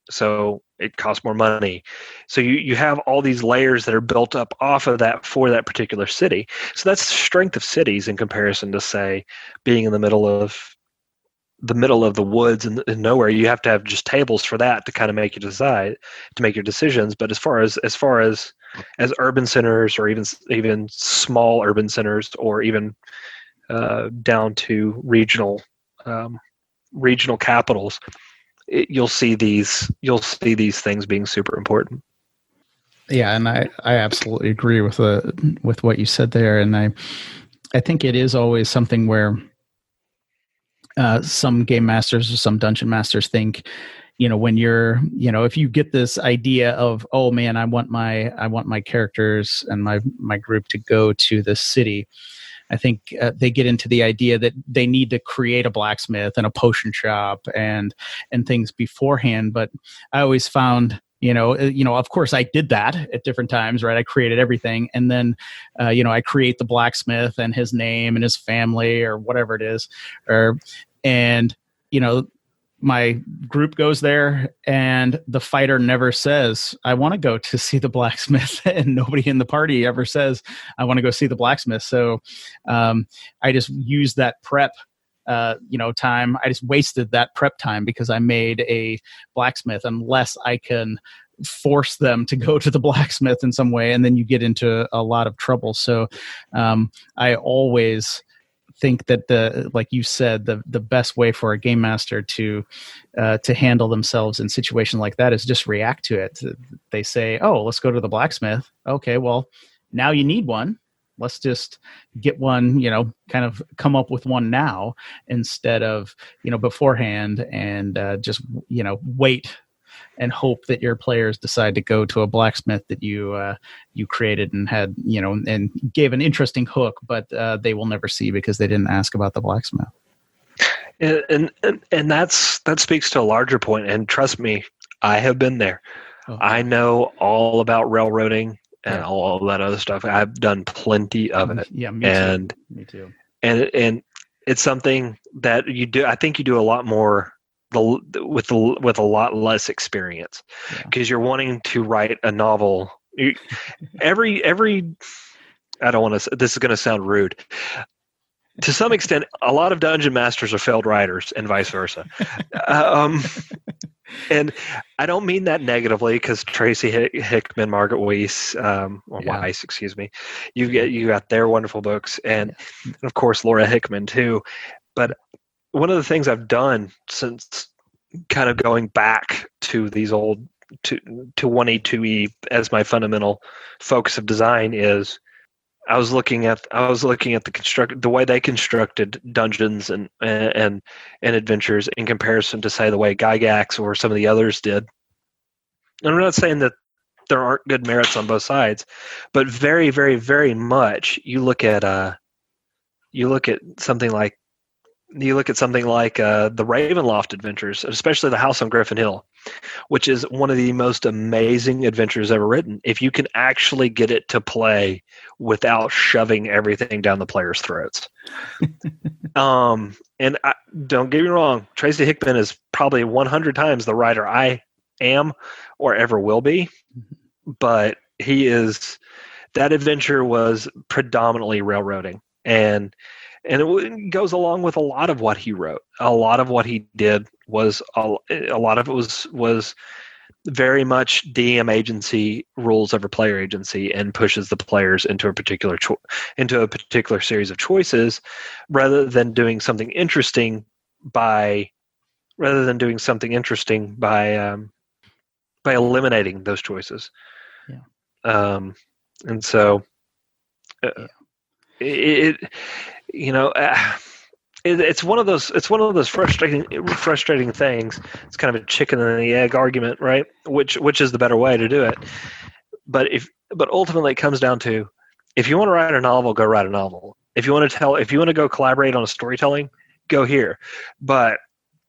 So it costs more money. So you have all these layers that are built up off of that for that particular city. So that's the strength of cities in comparison to, say, being in the middle of the woods and nowhere. You have to have just tables for that to kind of make your decisions. But as far as urban centers, or even small urban centers, or even down to regional capitals, you'll see these things being super important. Yeah, and I absolutely agree with what you said there, and I think it is always something where some game masters or some dungeon masters think, when you're, if you get this idea of, oh man, I want my characters and my group to go to this city, I think they get into the idea that they need to create a blacksmith and a potion shop and things beforehand. But I always found, of course I did that at different times, right? I created everything. And then, I create the blacksmith and his name and his family or whatever it is. my group goes there, and the fighter never says, I want to go to see the blacksmith. And nobody in the party ever says, I want to go see the blacksmith. So I just used that prep time. I just wasted that prep time because I made a blacksmith, unless I can force them to go to the blacksmith in some way. And then you get into a lot of trouble. So I always think that like you said, the best way for a game master to handle themselves in situations like that is just react to it. They say, oh, let's go to the blacksmith. Okay, well, now you need one. Let's just get one, kind of come up with one now instead of, beforehand, and just, wait and hope that your players decide to go to a blacksmith that you created and had, and gave an interesting hook, but they will never see because they didn't ask about the blacksmith. And that speaks to a larger point. And trust me, I have been there. Oh. I know all about railroading and all that other stuff. I've done plenty of it. Yeah, me too. And it's something that you do. I think you do a lot more with a lot less experience, because you're wanting to write a novel. Every I don't want to. This is going to sound rude. To some extent, a lot of dungeon masters are failed writers, and vice versa. And I don't mean that negatively, because Tracy Hickman, Margaret Weiss, Weiss, excuse me. You got their wonderful books, and of course Laura Hickman too. But one of the things I've done since kind of going back to these old to 1E, 2E as my fundamental focus of design is I was looking at the way they constructed dungeons and adventures in comparison to, say, the way Gygax or some of the others did. And I'm not saying that there aren't good merits on both sides, but very, very, very much you look at something like the Ravenloft adventures, especially the House on Griffin Hill, which is one of the most amazing adventures ever written. If you can actually get it to play without shoving everything down the players' throats. Don't get me wrong, Tracy Hickman is probably 100 times the writer I am or ever will be, but that adventure was predominantly railroading, and it goes along with a lot of what he wrote. A lot of what he did was a lot of it was very much DM agency rules over player agency, and pushes the players into a particular series of choices, rather than doing something interesting by eliminating those choices. Yeah. And so it's one of those frustrating things. It's kind of a chicken and the egg argument, right? Which is the better way to do it? But ultimately it comes down to, if you want to write a novel, go write a novel. If you want to go collaborate on a storytelling, go here. But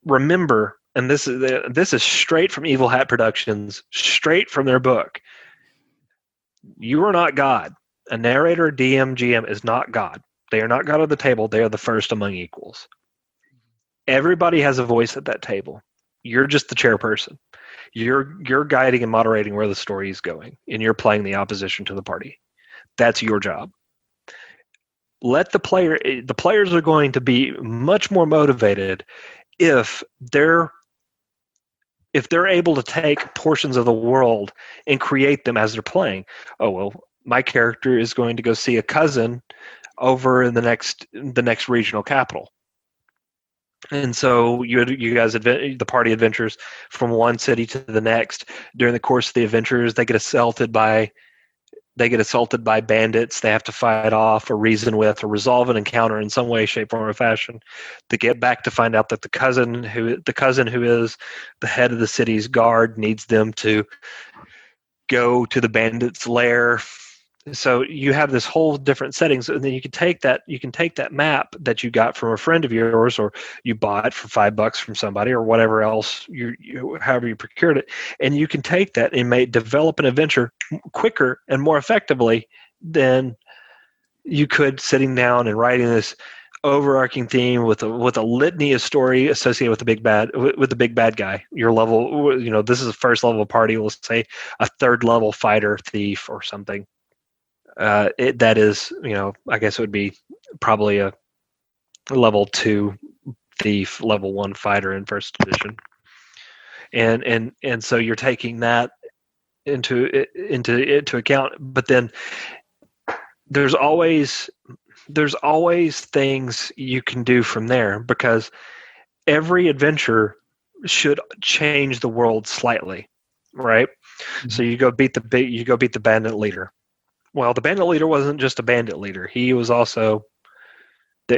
remember, and this is straight from Evil Hat Productions, straight from their book. You are not God. A narrator, DM, GM is not God. They are not God of the table. They are the first among equals. Everybody has a voice at that table. You're just the chairperson. You're guiding and moderating where the story is going, and you're playing the opposition to the party. That's your job. Let the players are going to be much more motivated if they're able to take portions of the world and create them as they're playing. Oh, well, my character is going to go see a cousin over in the next regional capital. And so you guys, the party adventures from one city to the next. During the course of the adventures, they get assaulted by bandits they have to fight off or reason with or resolve an encounter in some way, shape, form, or fashion. They get back to find out that the cousin who is the head of the city's guard needs them to go to the bandits' lair. So you have this whole different settings, and then you can take that map that you got from a friend of yours, or you bought for $5 from somebody, or whatever else however you procured it, and you can take that and develop an adventure quicker and more effectively than you could sitting down and writing this overarching theme with a litany of story associated with the big bad guy. Your level, this is a first level party. We'll say a third level fighter, thief, or something. That is, I guess it would be probably a level 2 thief, level 1 fighter in first edition. And so you're taking that into account, but then there's always things you can do from there, because every adventure should change the world slightly, right? Mm-hmm. So you go beat the bandit leader. Well, the bandit leader wasn't just a bandit leader. He was also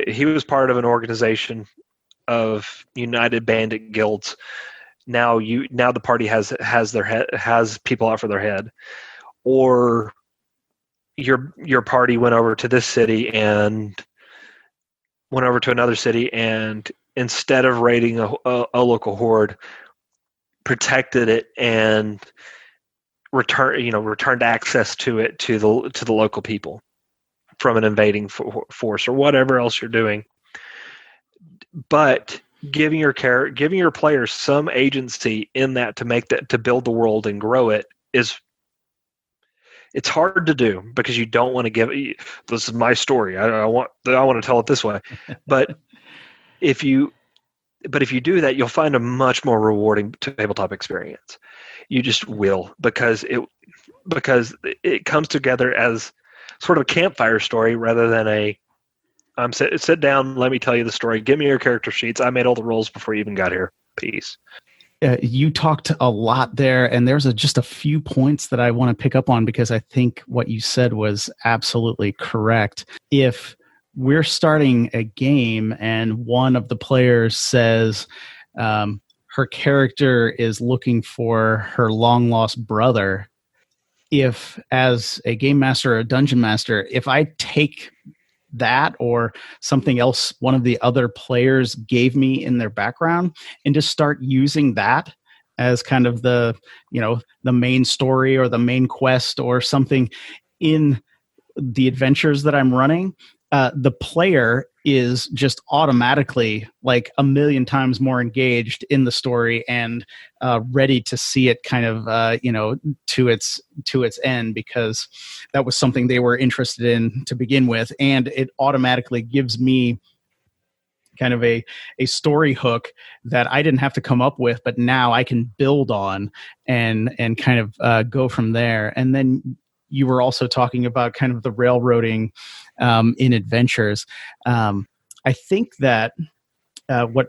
he was part of an organization of United Bandit Guilds. Now the party has people out for their head, or your party went over to this city and went over to another city, and instead of raiding a local horde, protected it and returned access to it to the local people from an invading force, or whatever else you're doing. But giving your players some agency in that to build the world and grow it it's hard to do, because you don't want to this is my story. I want to tell it this way. But if you do that, you'll find a much more rewarding tabletop experience. You just will, because it comes together as sort of a campfire story rather than sit down, let me tell you the story. Give me your character sheets. I made all the rolls before you even got here. Peace. You talked a lot there, and there's just a few points that I want to pick up on, because I think what you said was absolutely correct. If we're starting a game and one of the players says her character is looking for her long-lost brother, if as a game master or a dungeon master, if I take that or something else one of the other players gave me in their background and just start using that as kind of the main story or the main quest or something in the adventures that I'm running, the player is just automatically like a million times more engaged in the story and ready to see it kind of to its end, because that was something they were interested in to begin with, and it automatically gives me kind of a story hook that I didn't have to come up with, but now I can build on and kind of go from there. And then you were also talking about kind of the railroading in adventures. I think that what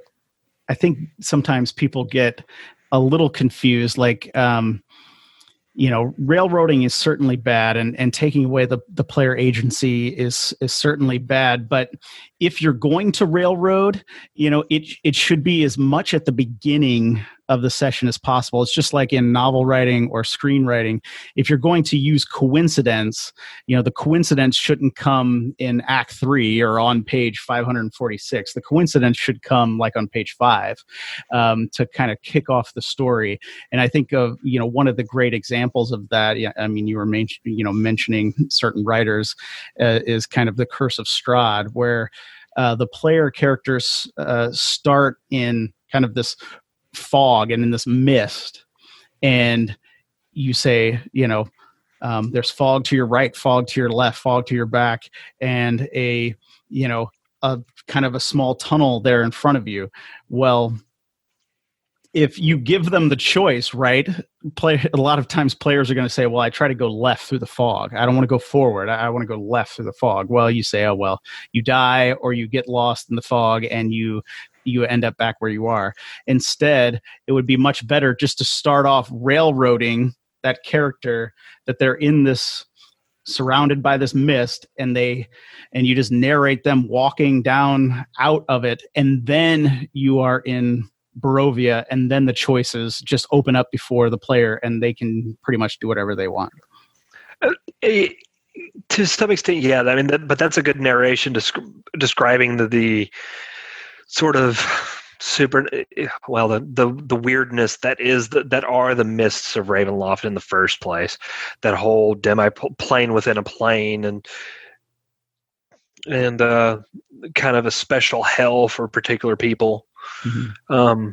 I think sometimes people get a little confused, like, railroading is certainly bad, and taking away the player agency is certainly bad. But if you're going to railroad, it should be as much at the beginning of the session as possible. It's just like in novel writing or screenwriting. If you're going to use coincidence, the coincidence shouldn't come in Act 3 or on page 546. The coincidence should come like on page 5 to kind of kick off the story. And I think of one of the great examples of that. I mean, you were mentioning certain writers is kind of the Curse of Strahd, where the player characters start in kind of this fog and in this mist, and you say, there's fog to your right, fog to your left, fog to your back, and a kind of a small tunnel there in front of you. Well, if you give them the choice, right? A lot of times players are going to say, well, I try to go left through the fog. I don't want to go forward. I want to go left through the fog. Well, you say, oh, well, you die or you get lost in the fog and you end up back where you are. Instead, it would be much better just to start off railroading that character, that they're in this, surrounded by this mist, and you just narrate them walking down out of it, and then you are in Barovia, and then the choices just open up before the player, and they can pretty much do whatever they want. To some extent, yeah. I mean, but that's a good narration describing the sort of the weirdness that are the mists of Ravenloft in the first place. That whole plane within a plane, and kind of a special hell for particular people. Mm-hmm.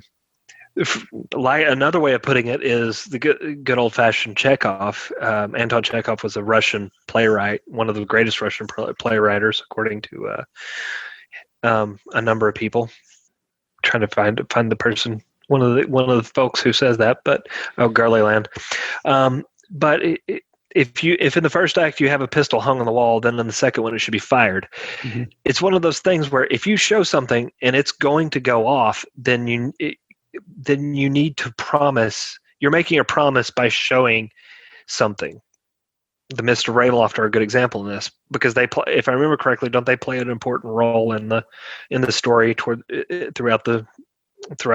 Like another way of putting it is the good old fashioned Chekhov. Anton Chekhov was a Russian playwright, one of the greatest Russian playwriters, according to a number of people. Trying to find the person, one of the folks who says that, but Garleyland. But if in the first act you have a pistol hung on the wall, then in the second one it should be fired. Mm-hmm. It's one of those things where if you show something and it's going to go off, then you need to promise. You're making a promise by showing something. The Mist of Ravenloft are a good example in this because they play, if I remember correctly, don't they play an important role in the story throughout the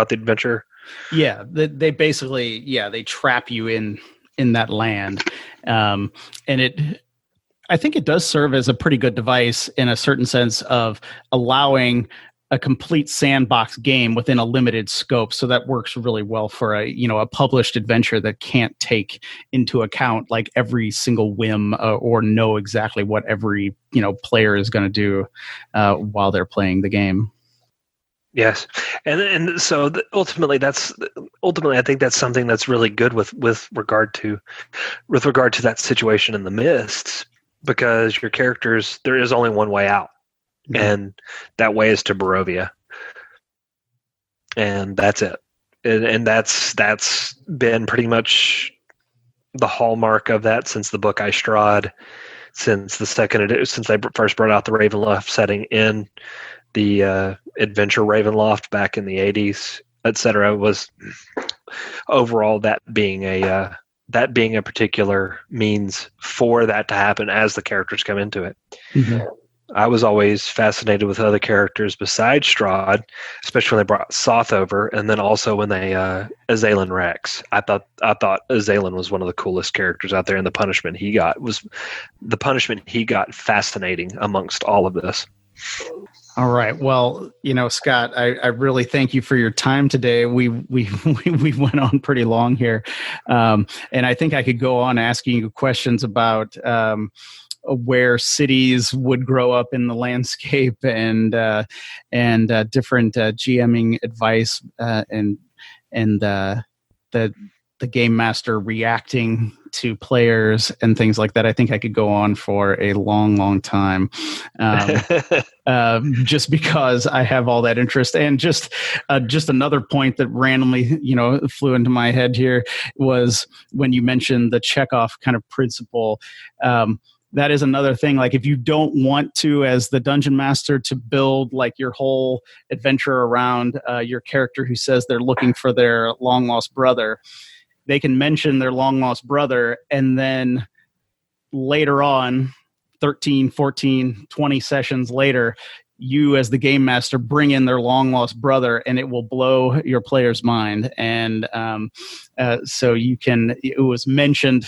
adventure? Yeah, they basically they trap you in that land, and I think it does serve as a pretty good device in a certain sense of allowing a complete sandbox game within a limited scope. So that works really well for a published adventure that can't take into account like every single whim or know exactly what every player is going to do while they're playing the game. Yes, and so ultimately, I think that's something that's really good with regard to that situation in the Mists, because your characters, there is only one way out. Mm-hmm. And that way is to Barovia, and that's it. And that's been pretty much the hallmark of that since the book I Strahd, since I first brought out the Ravenloft setting in the Adventure Ravenloft back in the 80s, etc. Was overall that being a particular means for that to happen as the characters come into it. Mm-hmm. I was always fascinated with other characters besides Strahd, especially when they brought Soth over, and then also when they Azalin Rex. I thought Azalin was one of the coolest characters out there, and the punishment he got fascinating amongst all of this. All right. Well, Scott, I really thank you for your time today. We went on pretty long here, and I think I could go on asking you questions about where cities would grow up in the landscape and different GMing advice and the game master reacting to players and things like that. I think I could go on for a long, long time, just because I have all that interest. And just another point that randomly, flew into my head here was when you mentioned the Chekhov kind of principle. That is another thing. Like if you don't want to, as the dungeon master, to build like your whole adventure around your character who says they're looking for their long lost brother, they can mention their long lost brother, and then later on, 13, 14, 20 sessions later, you as the game master bring in their long lost brother, and it will blow your player's mind. And so it was mentioned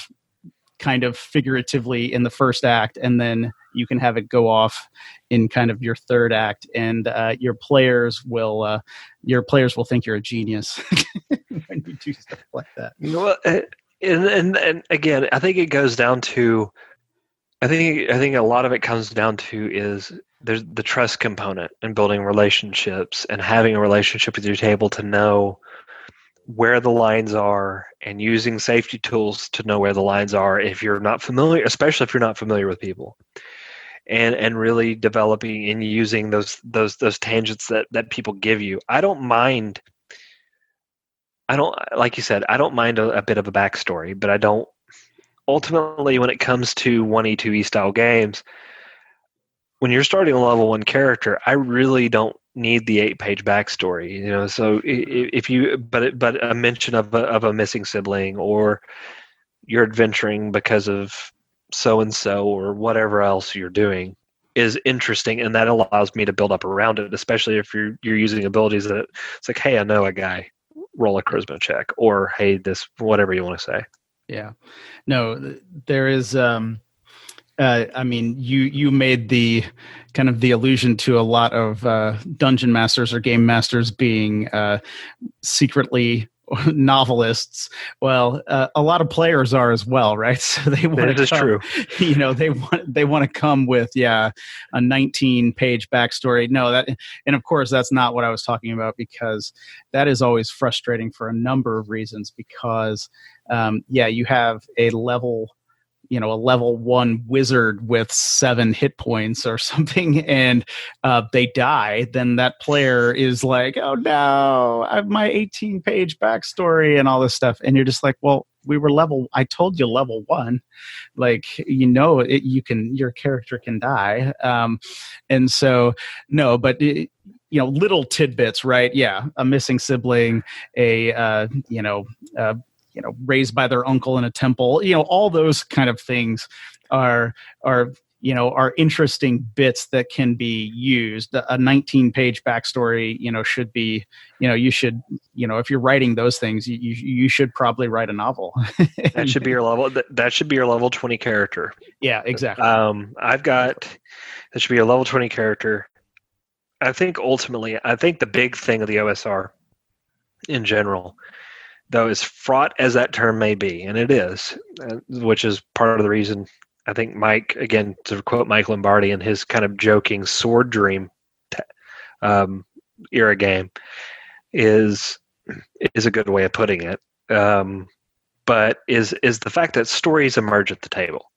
kind of figuratively in the first act, and then you can have it go off in kind of your third act, and your players will think you're a genius when you do stuff like that. And again, I think it goes down to, I think a lot of it comes down to is there's the trust component and building relationships and having a relationship with your table to know where the lines are, and using safety tools to know where the lines are if you're not familiar, especially if you're not familiar with people, and really developing and using those tangents that people give you. I don't mind, like you said, I don't mind a bit of a backstory, but I don't, ultimately when it comes to 1E2E style games, when you're starting a level 1 character, I really don't need the 8-page backstory, so if you, but a mention of a missing sibling, or you're adventuring because of so-and-so or whatever else you're doing is interesting, and that allows me to build up around it, especially if you're using abilities that it's like, hey, I know a guy, roll a charisma check, or hey, this, whatever you want to say. Yeah, no, there is, I mean, you made the kind of the allusion to a lot of dungeon masters or game masters being secretly novelists. Well, a lot of players are as well, right? So they want to come, true. They want to come with a 19-page backstory. No, and of course that's not what I was talking about, because that is always frustrating for a number of reasons. Because you have a level 1 wizard with 7 hit points or something, and they die, then that player is like, oh no, I have my 18-page backstory and all this stuff. And you're just like, well, I told you level 1, like, your character can die. And so, no, but little tidbits, right? Yeah. A missing sibling, raised by their uncle in a temple, all those kind of things are interesting bits that can be used. A 19-page backstory, should be, you should, if you're writing those things, you should probably write a novel. That should be your level. That should be your level 20 character. Yeah, exactly. That should be a level 20 character. I think ultimately, the big thing of the OSR in general, though, as fraught as that term may be, and it is, which is part of the reason I think Mike, again, to quote Mike Lombardi in his kind of joking Sword Dream era game, is a good way of putting it. But is the fact that stories emerge at the table.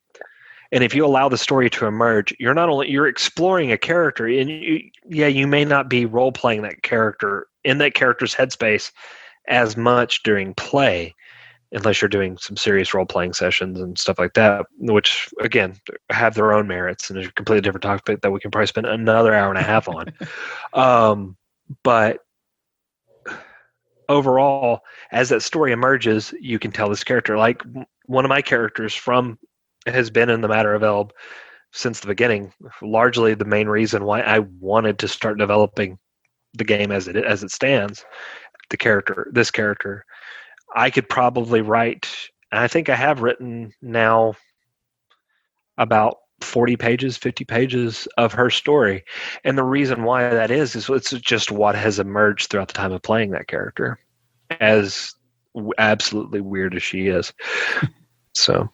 And if you allow the story to emerge, you're exploring a character, and you may not be role playing that character in that character's headspace as much during play, unless you're doing some serious role-playing sessions and stuff like that, which, again, have their own merits and is a completely different topic that we can probably spend another hour and a half on. But overall, as that story emerges, you can tell this character. Like, one of my characters has been in the Matter of Elbe since the beginning, largely the main reason why I wanted to start developing the game as it stands. This character, I could probably write, and I think I have written now about 40 pages, 50 pages of her story. And the reason why that is it's just what has emerged throughout the time of playing that character, as absolutely weird as she is. So,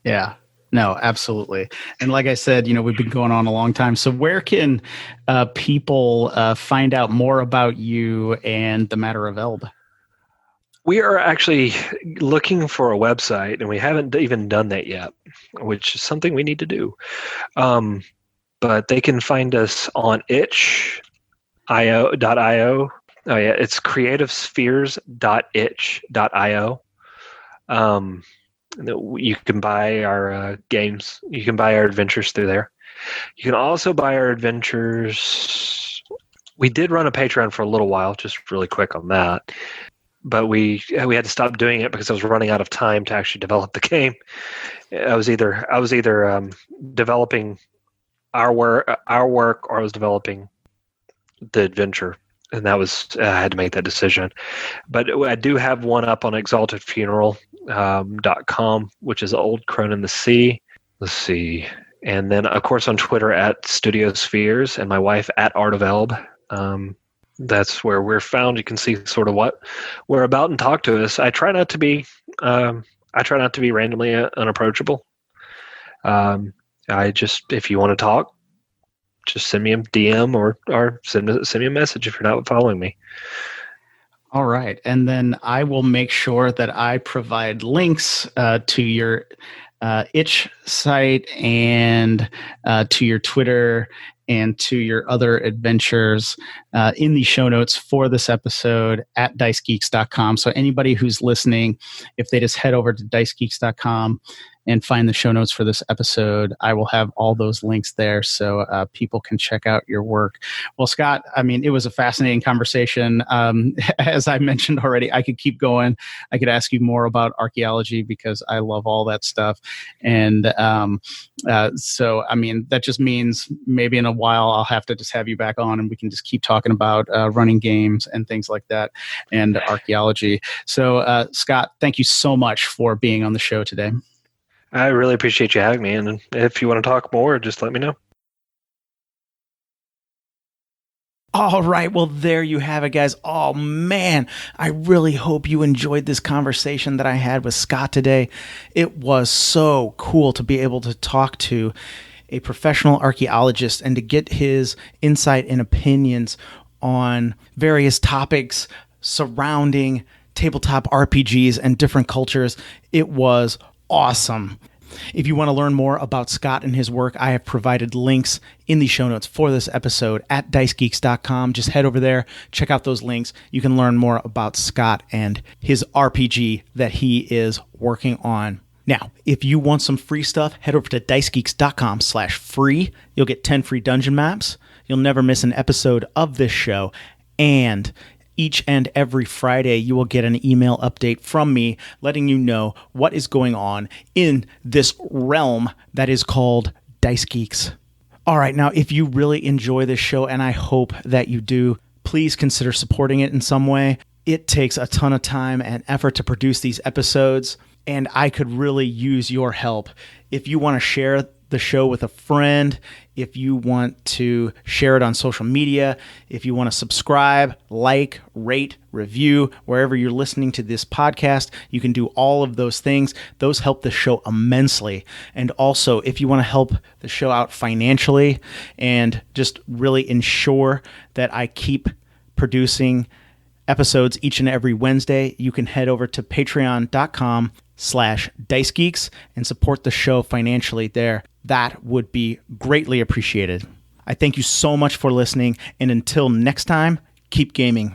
yeah. No, absolutely. And like I said, we've been going on a long time. So where can people find out more about you and the Matter of Elbe? We are actually looking for a website, and we haven't even done that yet, which is something we need to do. But they can find us on itch.io. Oh yeah, it's creativespheres.itch.io. You can buy our games. You can buy our adventures through there. You can also buy our adventures. We did run a Patreon for a little while, just really quick on that. But we had to stop doing it because I was running out of time to actually develop the game. I was either developing our work, or I was developing the adventure, and that was I had to make that decision. But I do have one up on exaltedfuneral.com, which is Old Crone in the Sea. Let's see. And then, of course, on Twitter at Studio Spheres, and my wife at Art of Elbe. That's where we're found. You can see sort of what we're about and talk to us. I try not to be randomly unapproachable. If you want to talk, just send me a DM or send me a message if you're not following me. All right. And then I will make sure that I provide links to your itch site and to your Twitter and to your other adventures in the show notes for this episode at dicegeeks.com. So anybody who's listening, if they just head over to dicegeeks.com and find the show notes for this episode, I will have all those links there so people can check out your work. Well, Scott, I mean, it was a fascinating conversation. As I mentioned already, I could keep going. I could ask you more about archaeology because I love all that stuff. And so, I mean, that just means maybe in a while I'll have to just have you back on and we can just keep talking about running games and things like that and archaeology. So, Scott, thank you so much for being on the show today. I really appreciate you having me, and if you want to talk more, just let me know. All right, well, there you have it, guys. Oh, man, I really hope you enjoyed this conversation that I had with Scott today. It was so cool to be able to talk to a professional archaeologist and to get his insight and opinions on various topics surrounding tabletop RPGs and different cultures. It was awesome. If you want to learn more about Scott and his work, I have provided links in the show notes for this episode at dicegeeks.com. Just head over there, check out those links. You can learn more about Scott and his RPG that he is working on. Now, if you want some free stuff, head over to dicegeeks.com/free. You'll get 10 free dungeon maps. You'll never miss an episode of this show. And each and every Friday, you will get an email update from me letting you know what is going on in this realm that is called Dice Geeks. All right, now, if you really enjoy this show, and I hope that you do, please consider supporting it in some way. It takes a ton of time and effort to produce these episodes, and I could really use your help. If you want to share the show with a friend, if you want to share it on social media, if you want to subscribe, like, rate, review, wherever you're listening to this podcast, you can do all of those things. Those help the show immensely. And also, if you want to help the show out financially and just really ensure that I keep producing episodes each and every Wednesday, you can head over to patreon.com/dicegeeks and support the show financially there. That would be greatly appreciated. I thank you so much for listening, and until next time, keep gaming.